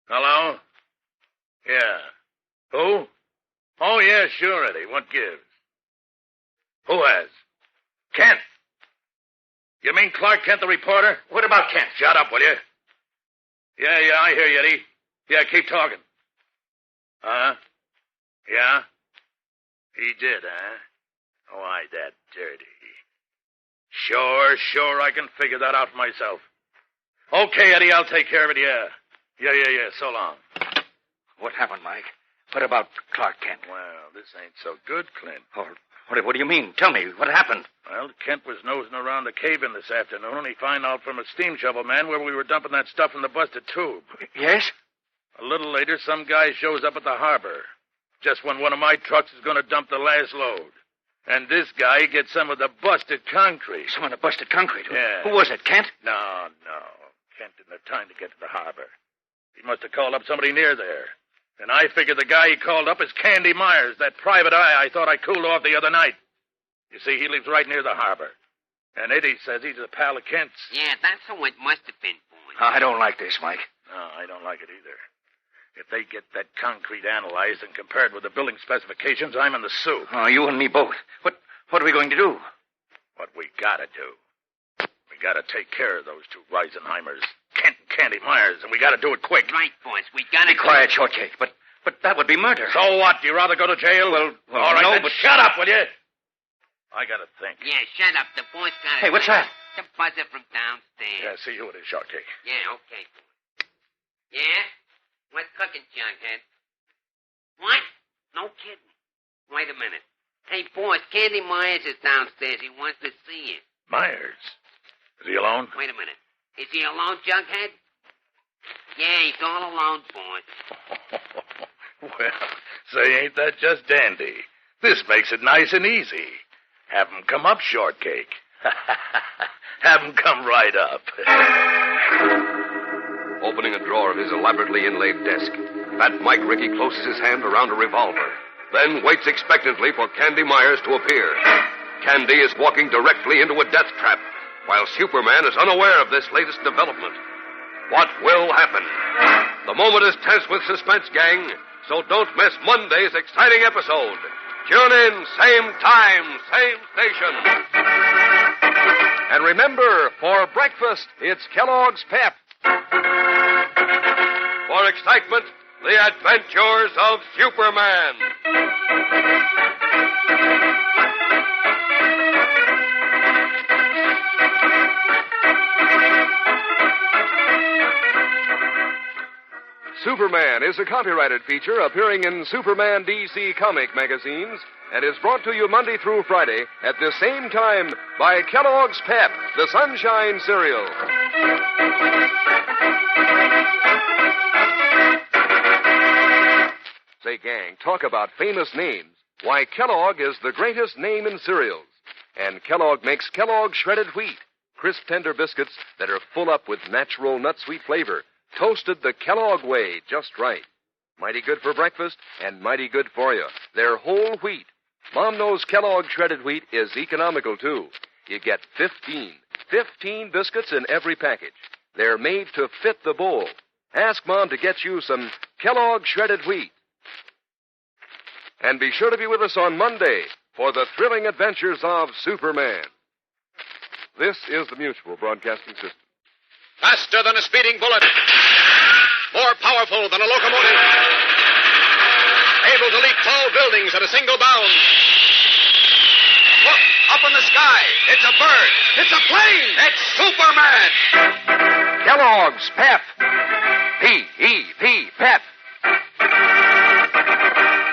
Hello? Yeah. Who? Oh, yeah, sure, Eddie. What gives? Who has? Kent. You mean Clark Kent, the reporter? What about Kent? Shut up, will you? Yeah, I hear you, Eddie. Yeah, keep talking. Huh? Yeah? He did, huh? Why, that dirty. Sure, I can figure that out myself. Okay, Eddie, I'll take care of it, yeah. Yeah, so long. What happened, Mike? What about Clark Kent? Well, this ain't so good, Clint. What do you mean? Tell me, what happened? Well, Kent was nosing around the cave-in this afternoon, and he found out from a steam shovel man where we were dumping that stuff in the busted tube. Yes? A little later, some guy shows up at the harbor, just when one of my trucks is going to dump the last load. And this guy gets some of the busted concrete. Some of the busted concrete? Yeah. Who was it, Kent? No. Kent didn't have time to get to the harbor. He must have called up somebody near there. And I figure the guy he called up is Candy Myers, that private eye I thought I cooled off the other night. You see, he lives right near the harbor. And Eddie says he's a pal of Kent's. Yeah, that's who it must have been, boy. I don't like this, Mike. No, I don't like it either. If they get that concrete analyzed and compared with the building specifications, I'm in the soup. Oh, you and me both. What are we going to do? What we gotta do. We gotta take care of those two Reisenheimers, Kent and Candy Myers, and we gotta do it quick. Right, boys. We gotta... Be quiet, Shortcake. But that would be murder. So what? Do you rather go to jail? Well, all right, no, then but... shut up, will you? I gotta think. Yeah, shut up. The boys gotta... Hey, what's that? The buzzer from downstairs. Yeah, see who it is, Shortcake. Yeah, okay. Yeah? What's cooking, Junkhead? What? No kidding. Wait a minute. Hey, boss, Candy Myers is downstairs. He wants to see you. Myers? Is he alone? Wait a minute. Is he alone, Junkhead? Yeah, he's all alone, boss. Well, say, ain't that just dandy? This makes it nice and easy. Have him come up, Shortcake. Have him come right up. Opening a drawer of his elaborately inlaid desk, Fat Mike Rickey closes his hand around a revolver, then waits expectantly for Candy Myers to appear. Candy is walking directly into a death trap, while Superman is unaware of this latest development. What will happen? The moment is tense with suspense, gang, so don't miss Monday's exciting episode. Tune in, same time, same station. And remember, for breakfast, it's Kellogg's Pep. For excitement, the adventures of Superman. Superman is a copyrighted feature appearing in Superman DC comic magazines and is brought to you Monday through Friday at the same time by Kellogg's Pep, the Sunshine Cereal. Say, gang, talk about famous names. Why, Kellogg is the greatest name in cereals. And Kellogg makes Kellogg shredded wheat, crisp, tender biscuits that are full up with natural nut-sweet flavor, toasted the Kellogg way, just right. Mighty good for breakfast and mighty good for you. They're whole wheat. Mom knows Kellogg shredded wheat is economical, too. You get 15 biscuits in every package. They're made to fit the bowl. Ask Mom to get you some Kellogg shredded wheat. And be sure to be with us on Monday for the thrilling adventures of Superman. This is the Mutual Broadcasting System. Faster than a speeding bullet. More powerful than a locomotive. Able to leap tall buildings at a single bound. Look, up in the sky. It's a bird. It's a plane. It's Superman. Kellogg's Pep. P-E-P, Pep.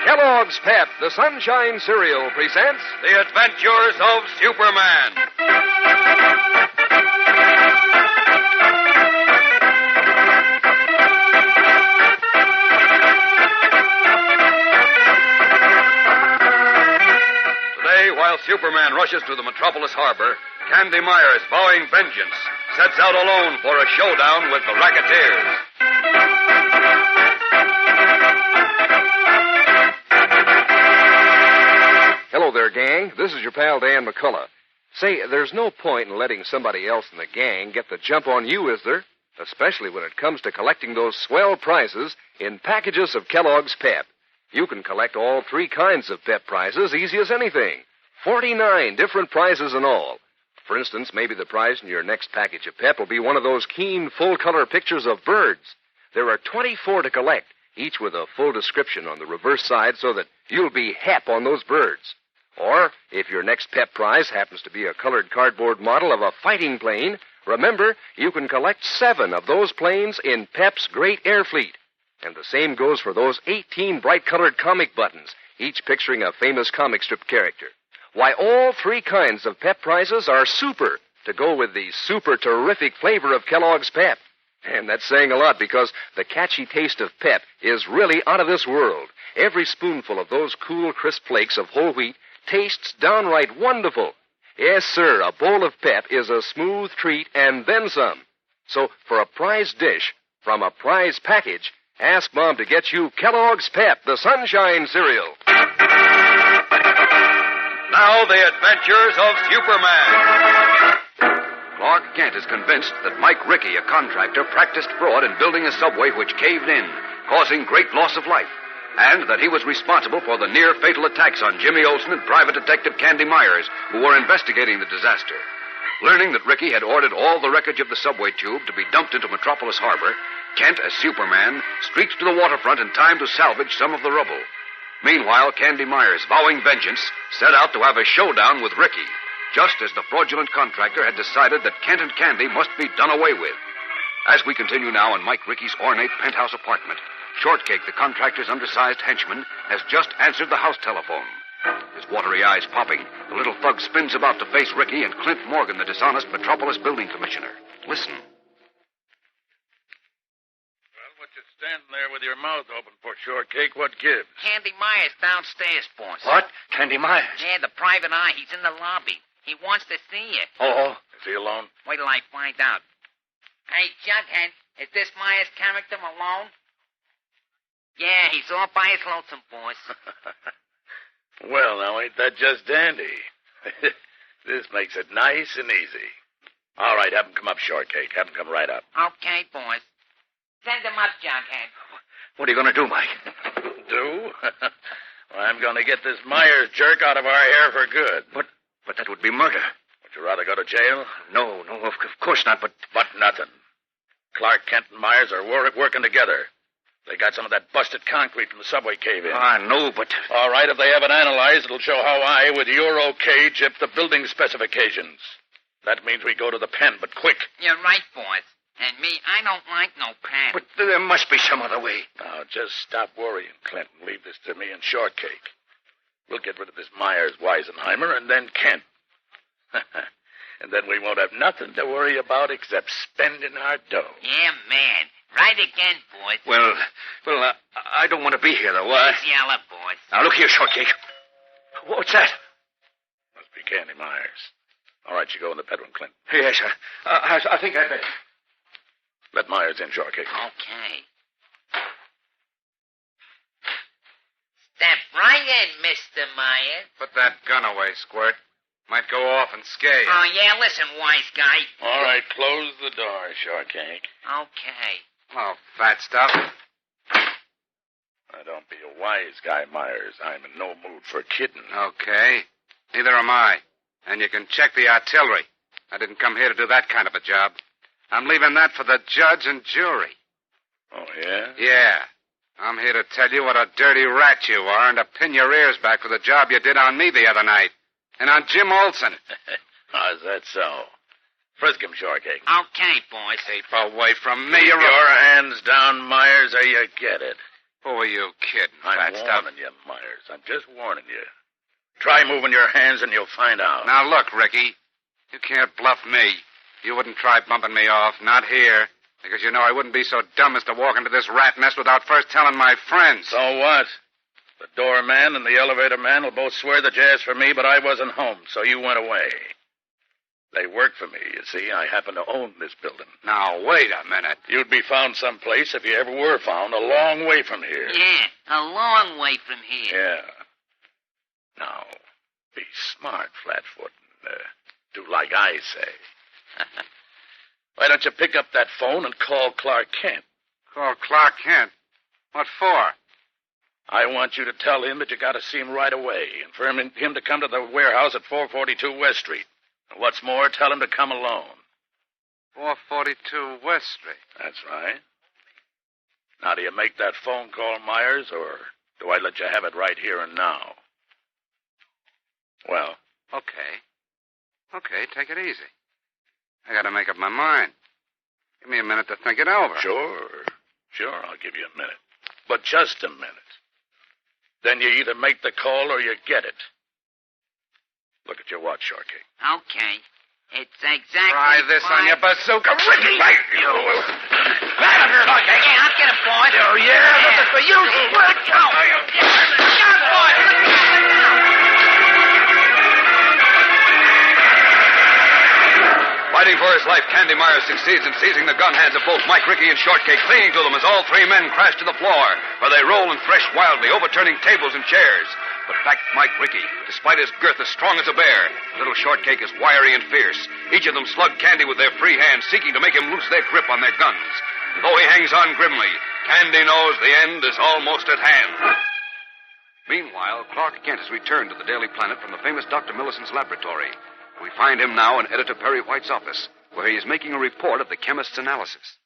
Kellogg's Pep, the Sunshine Cereal, presents The Adventures of Superman. Today, while Superman rushes to the Metropolis Harbor, Candy Myers, vowing vengeance, sets out alone for a showdown with the racketeers. Hello there, gang. This is your pal, Dan McCullough. Say, there's no point in letting somebody else in the gang get the jump on you, is there? Especially when it comes to collecting those swell prizes in packages of Kellogg's Pep. You can collect all three kinds of Pep prizes easy as anything. 49 different prizes in all. For instance, maybe the prize in your next package of Pep will be one of those keen, full-color pictures of birds. There are 24 to collect, each with a full description on the reverse side so that you'll be hep on those birds. Or, if your next Pep prize happens to be a colored cardboard model of a fighting plane, remember, you can collect 7 of those planes in Pep's Great Air Fleet. And the same goes for those 18 bright-colored comic buttons, each picturing a famous comic strip character. Why, all 3 kinds of Pep prizes are super, to go with the super terrific flavor of Kellogg's Pep. And that's saying a lot because the catchy taste of Pep is really out of this world. Every spoonful of those cool, crisp flakes of whole wheat tastes downright wonderful. Yes, sir, a bowl of Pep is a smooth treat and then some. So, for a prize dish from a prize package, Ask Mom to get you Kellogg's Pep, the Sunshine Cereal. Now, the adventures of Superman. Clark Kent is convinced that Mike Rickey, a contractor, practiced fraud in building a subway which caved in, causing great loss of life, and that he was responsible for the near-fatal attacks on Jimmy Olsen and Private Detective Candy Myers, who were investigating the disaster. Learning that Rickey had ordered all the wreckage of the subway tube to be dumped into Metropolis Harbor, Kent, as Superman, streaked to the waterfront in time to salvage some of the rubble. Meanwhile, Candy Myers, vowing vengeance, set out to have a showdown with Rickey, just as the fraudulent contractor had decided that Kent and Candy must be done away with. As we continue now in Mike Rickey's ornate penthouse apartment, Shortcake, the contractor's undersized henchman, has just answered the house telephone. His watery eyes popping, the little thug spins about to face Rickey and Clint Morgan, the dishonest Metropolis building commissioner. Listen. Well, what you standing there with your mouth open for, Shortcake? What gives? Candy Myers downstairs, boss. What? Candy Myers? Yeah, the private eye. He's in the lobby. He wants to see you. Oh. Is he alone? Wait till I find out. Hey, Jughead, is this Myers' character Malone? Yeah, he's all by his lonesome, boss. Well, now, ain't that just dandy? This makes it nice and easy. All right, have him come up, Shortcake. Have him come right up. Okay, boss. Send him up, Jughead. What are you going to do, Mike? Do? Well, I'm going to get this Myers jerk out of our hair for good. But that would be murder. Would you rather go to jail? No, of course not, but... But nothing. Clark Kent and Myers are working together. They got some of that busted concrete from the subway cave-in. No, but... All right, if they have it analyzed, it'll show how I, with your okay, gypped the building specifications. That means we go to the pen, but quick. You're right, boss. And me, I don't like no pen. But there must be some other way. Now, just stop worrying, Clint, and leave this to me and Shortcake. We'll get rid of this Myers, Weisenheimer, and then Kent. And then we won't have nothing to worry about except spending our dough. Yeah, man. Right again, boss. Well, I don't want to be here, though. Just yell up, boss. Now, look here, Shortcake. What's that? Must be Candy Myers. All right, you go in the bedroom, Clint. Yes, sir. I think I'd better. Let Myers in, Shortcake. Okay. Step right in, Mr. Myers. Put that gun away, Squirt. Might go off and scare you. Oh, yeah, listen, wise guy. All right, close the door, Shortcake. Okay. Oh, fat stuff. Now, don't be a wise guy, Myers. I'm in no mood for kidding. Okay. Neither am I. And you can check the artillery. I didn't come here to do that kind of a job. I'm leaving that for the judge and jury. Oh, yeah? Yeah. I'm here to tell you what a dirty rat you are and to pin your ears back for the job you did on me the other night. And on Jim Olsen. How's that so? Frisk him, Shortcake. Okay, boys. Keep away from me. Keep your hands down, Myers, or you get it. Who are you kidding, I'm fat stuff? warning you, Myers. I'm just warning you. Try moving your hands and you'll find out. Now, look, Ricky. You can't bluff me. You wouldn't try bumping me off. Not here. Because you know I wouldn't be so dumb as to walk into this rat nest without first telling my friends. So what? The doorman and the elevator man will both swear that you asked for me, but I wasn't home, so you went away. They work for me, you see. I happen to own this building. Now, wait a minute. You'd be found someplace, if you ever were found, a long way from here. Yeah, a long way from here. Yeah. Now, be smart, Flatfoot, and do like I say. Why don't you pick up that phone and call Clark Kent? Call Clark Kent? What for? I want you to tell him that you got to see him right away, and for him to come to the warehouse at 442 West Street. And what's more, tell him to come alone. 442 West Street. That's right. Now, do you make that phone call, Myers, or do I let you have it right here and now? Well? Okay, take it easy. I got to make up my mind. Give me a minute to think it over. Sure, I'll give you a minute. But just a minute. Then you either make the call or you get it. Look at your watch, Shortcake. Okay. It's exactly... Try this on your bazooka, Ricky! Right, you... Let him, Shortcake. Yeah, I'll get him, boy. Oh, yeah? But it's for you, Squirt! Fighting for for his life, Candy Myers succeeds in seizing the gun hands of both Mike Rickey and Shortcake, clinging to them as all three men crash to the floor, where they roll and thresh wildly, overturning tables and chairs. But back Mike Rickey, despite his girth as strong as a bear. Little Shortcake is wiry and fierce. Each of them slug Candy with their free hands, seeking to make him loose their grip on their guns. And though he hangs on grimly, Candy knows the end is almost at hand. Meanwhile, Clark Kent has returned to the Daily Planet from the famous Dr. Millicent's laboratory. We find him now in Editor Perry White's office, where he is making a report of the chemist's analysis.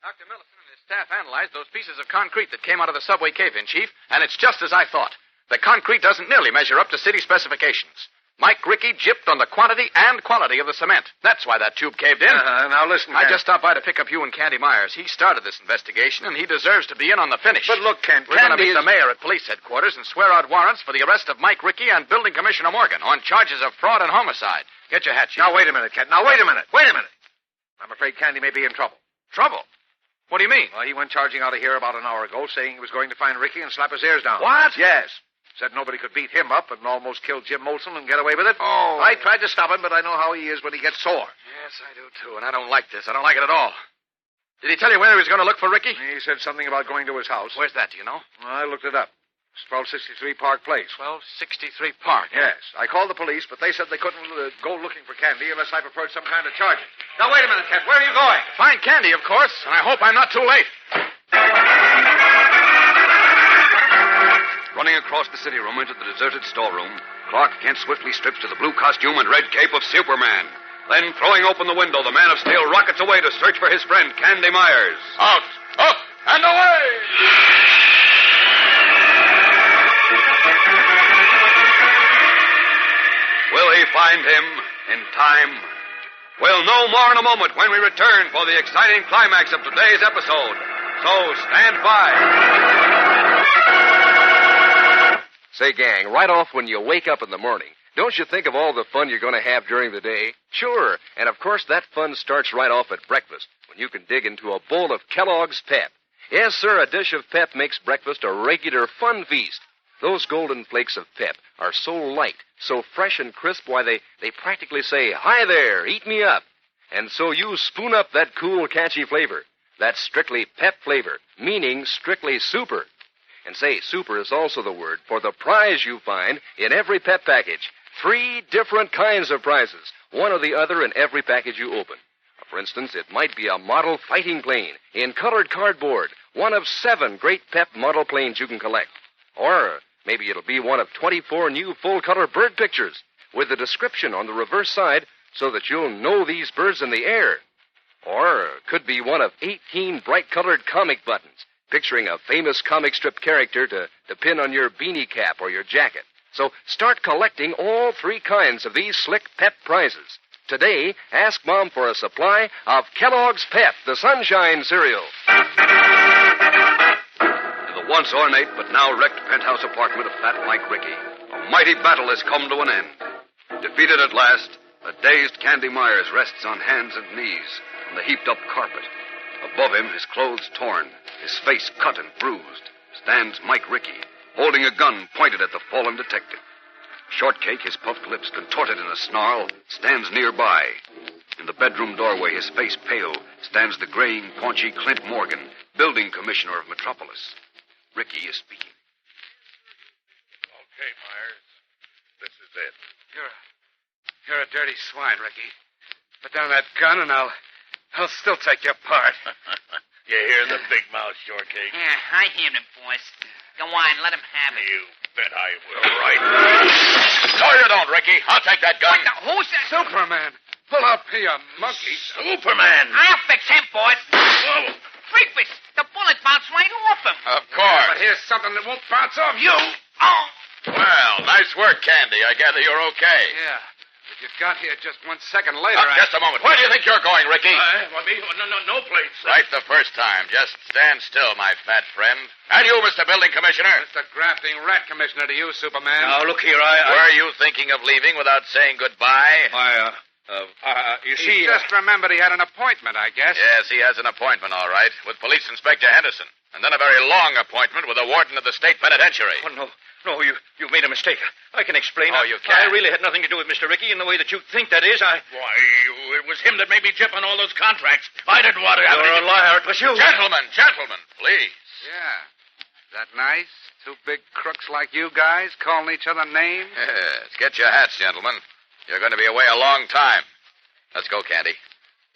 Dr. Millicent and his staff analyzed those pieces of concrete that came out of the subway cave-in, Chief, and it's just as I thought. The concrete doesn't nearly measure up to city specifications. Mike Rickey gypped on the quantity and quality of the cement. That's why that tube caved in. Now listen, I Kent. just stopped by to pick up you and Candy Myers. He started this investigation, and he deserves to be in on the finish. But look, Kent, We're going to Candy meet the mayor at police headquarters and swear out warrants for the arrest of Mike Rickey and Building Commissioner Morgan on charges of fraud and homicide. Get your hat, Chief. Now, wait a minute, Kent. Now, wait a minute. Wait a minute. I'm afraid Candy may be in trouble. Trouble? What do you mean? Well, he went charging out of here about an hour ago, saying he was going to find Rickey and slap his ears down. What? Yes. Said nobody could beat him up and almost killed Jim Molson and get away with it. Oh. I tried to stop him, but I know how he is when he gets sore. Yes, I do, too, and I don't like this. I don't like it at all. Did he tell you where he was going to look for Rickey? He said something about going to his house. Where's that, do you know? I looked it up. It's 1263 Park Place. 1263 Park. Yes. I called the police, but they said they couldn't go looking for Candy unless I preferred some kind of charges. Now, wait a minute, Kent. Where are you going? Find Candy, of course, and I hope I'm not too late. Running across the city room into the deserted storeroom, Clark Kent swiftly strips to the blue costume and red cape of Superman. Then, throwing open the window, the Man of Steel rockets away to search for his friend, Candy Myers. Out, up, and away! Will he find him in time? We'll know more in a moment when we return for the exciting climax of today's episode. So stand by. Say, gang, right off when you wake up in the morning, don't you think of all the fun you're going to have during the day? Sure. And, of course, that fun starts right off at breakfast, when you can dig into a bowl of Kellogg's Pep. Yes, sir, a dish of Pep makes breakfast a regular fun feast. Those golden flakes of Pep are so light, so fresh and crisp, why, they practically say, "Hi there, eat me up." And so you spoon up that cool, catchy flavor. That's strictly Pep flavor, meaning strictly super. And say, super is also the word for the prize you find in every Pep package. 3 different kinds of prizes, one or the other in every package you open. For instance, it might be a model fighting plane in colored cardboard, one of 7 great Pep model planes you can collect. Or maybe it'll be one of 24 new full-color bird pictures with a description on the reverse side so that you'll know these birds in the air. Or it could be one of 18 bright-colored comic buttons picturing a famous comic strip character to pin on your beanie cap or your jacket. So start collecting all 3 kinds of these slick Pep prizes. Today, ask Mom for a supply of Kellogg's Pep, the Sunshine cereal. In the once ornate but now wrecked penthouse apartment of Fat Mike Rickey, a mighty battle has come to an end. Defeated at last, a dazed Candy Myers rests on hands and knees on the heaped-up carpet. Above him, his clothes torn, his face cut and bruised, stands Mike Rickey, holding a gun pointed at the fallen detective. Shortcake, his puffed lips contorted in a snarl, stands nearby. In the bedroom doorway, his face pale, stands the graying, paunchy Clint Morgan, building commissioner of Metropolis. Rickey is speaking. Okay, Myers. This is it. You're a dirty swine, Ricky. Put down that gun and I'll still take your part. You hear the big mouth, Shortcake? Yeah, I hear him, boss. Go on, let him have it. You bet I will. Right. No, you don't, Ricky. I'll take that gun. Who's that? Superman! Pull up here, monkey. Superman! I'll fix him, boss. Whoa. Freakfish, the bullet bounced right off him. Of course. But here's something that won't bounce off you. Oh! Well, nice work, Candy. I gather you're okay. Yeah. But you got here just 1 second later. Just a moment. Where do you think you're going, Ricky? Well, me? No place. Right the first time. Just stand still, my fat friend. And you, Mr. Building Commissioner. Mr. Grafting Rat Commissioner to you, Superman. Now, look here, Were you thinking of leaving without saying goodbye? You see... He just remembered he had an appointment, I guess. Yes, he has an appointment, all right, with Police Inspector Henderson. And then a very long appointment with the warden of the state penitentiary. Oh, no. No, you've made a mistake. I can explain. Oh, you can? I really had nothing to do with Mr. Ricky in the way that you think that is. Why, it was him that made me jip on all those contracts. I didn't want to have You're a liar. It was you. Gentlemen, please. Yeah. Is that nice? Two big crooks like you guys calling each other names? Yes, get your hats, gentlemen. You're going to be away a long time. Let's go, Candy.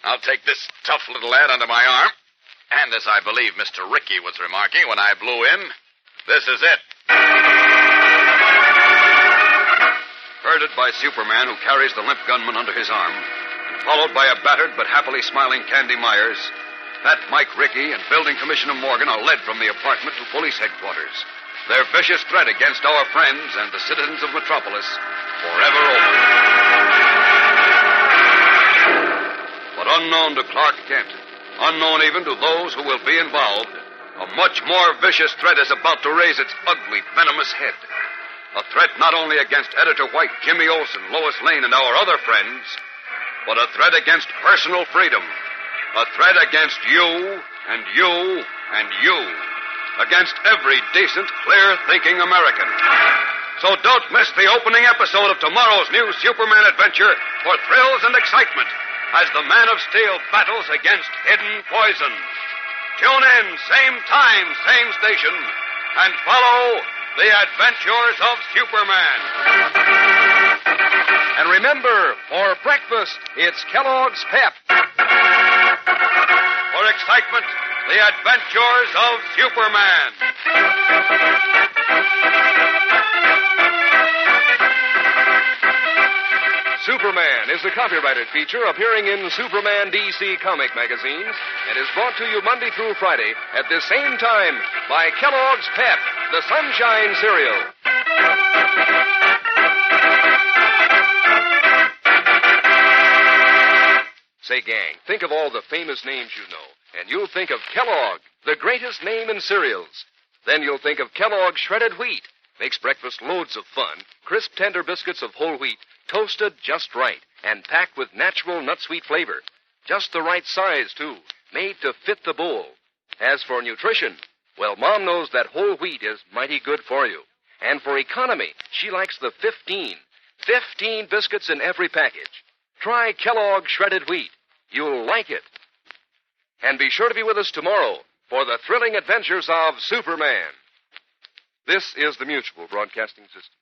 I'll take this tough little lad under my arm. And as I believe Mr. Ricky was remarking when I blew in, this is it. Herded by Superman, who carries the limp gunman under his arm, and followed by a battered but happily smiling Candy Myers, Fat Mike Ricky and Building Commissioner Morgan are led from the apartment to police headquarters. Their vicious threat against our friends and the citizens of Metropolis forever over. But unknown to Clark Kent, unknown even to those who will be involved, a much more vicious threat is about to raise its ugly, venomous head. A threat not only against Editor White, Jimmy Olsen, Lois Lane, and our other friends, but a threat against personal freedom. A threat against you, and you, and you. Against every decent, clear-thinking American. So don't miss the opening episode of tomorrow's new Superman adventure for thrills and excitement as the Man of Steel battles against hidden poison. Tune in, same time, same station, and follow the adventures of Superman. And remember, for breakfast, it's Kellogg's Pep. For excitement, the adventures of Superman. Superman is a copyrighted feature appearing in Superman DC comic magazines and is brought to you Monday through Friday at the same time by Kellogg's Pep, the Sunshine Cereal. Say, gang, think of all the famous names you know, and you'll think of Kellogg, the greatest name in cereals. Then you'll think of Kellogg's Shredded Wheat. Makes breakfast loads of fun. Crisp, tender biscuits of whole wheat, toasted just right, and packed with natural nut-sweet flavor. Just the right size, too, made to fit the bowl. As for nutrition, well, Mom knows that whole wheat is mighty good for you. And for economy, she likes the 15 biscuits in every package. Try Kellogg's Shredded Wheat. You'll like it. And be sure to be with us tomorrow for the thrilling adventures of Superman. This is the Mutual Broadcasting System.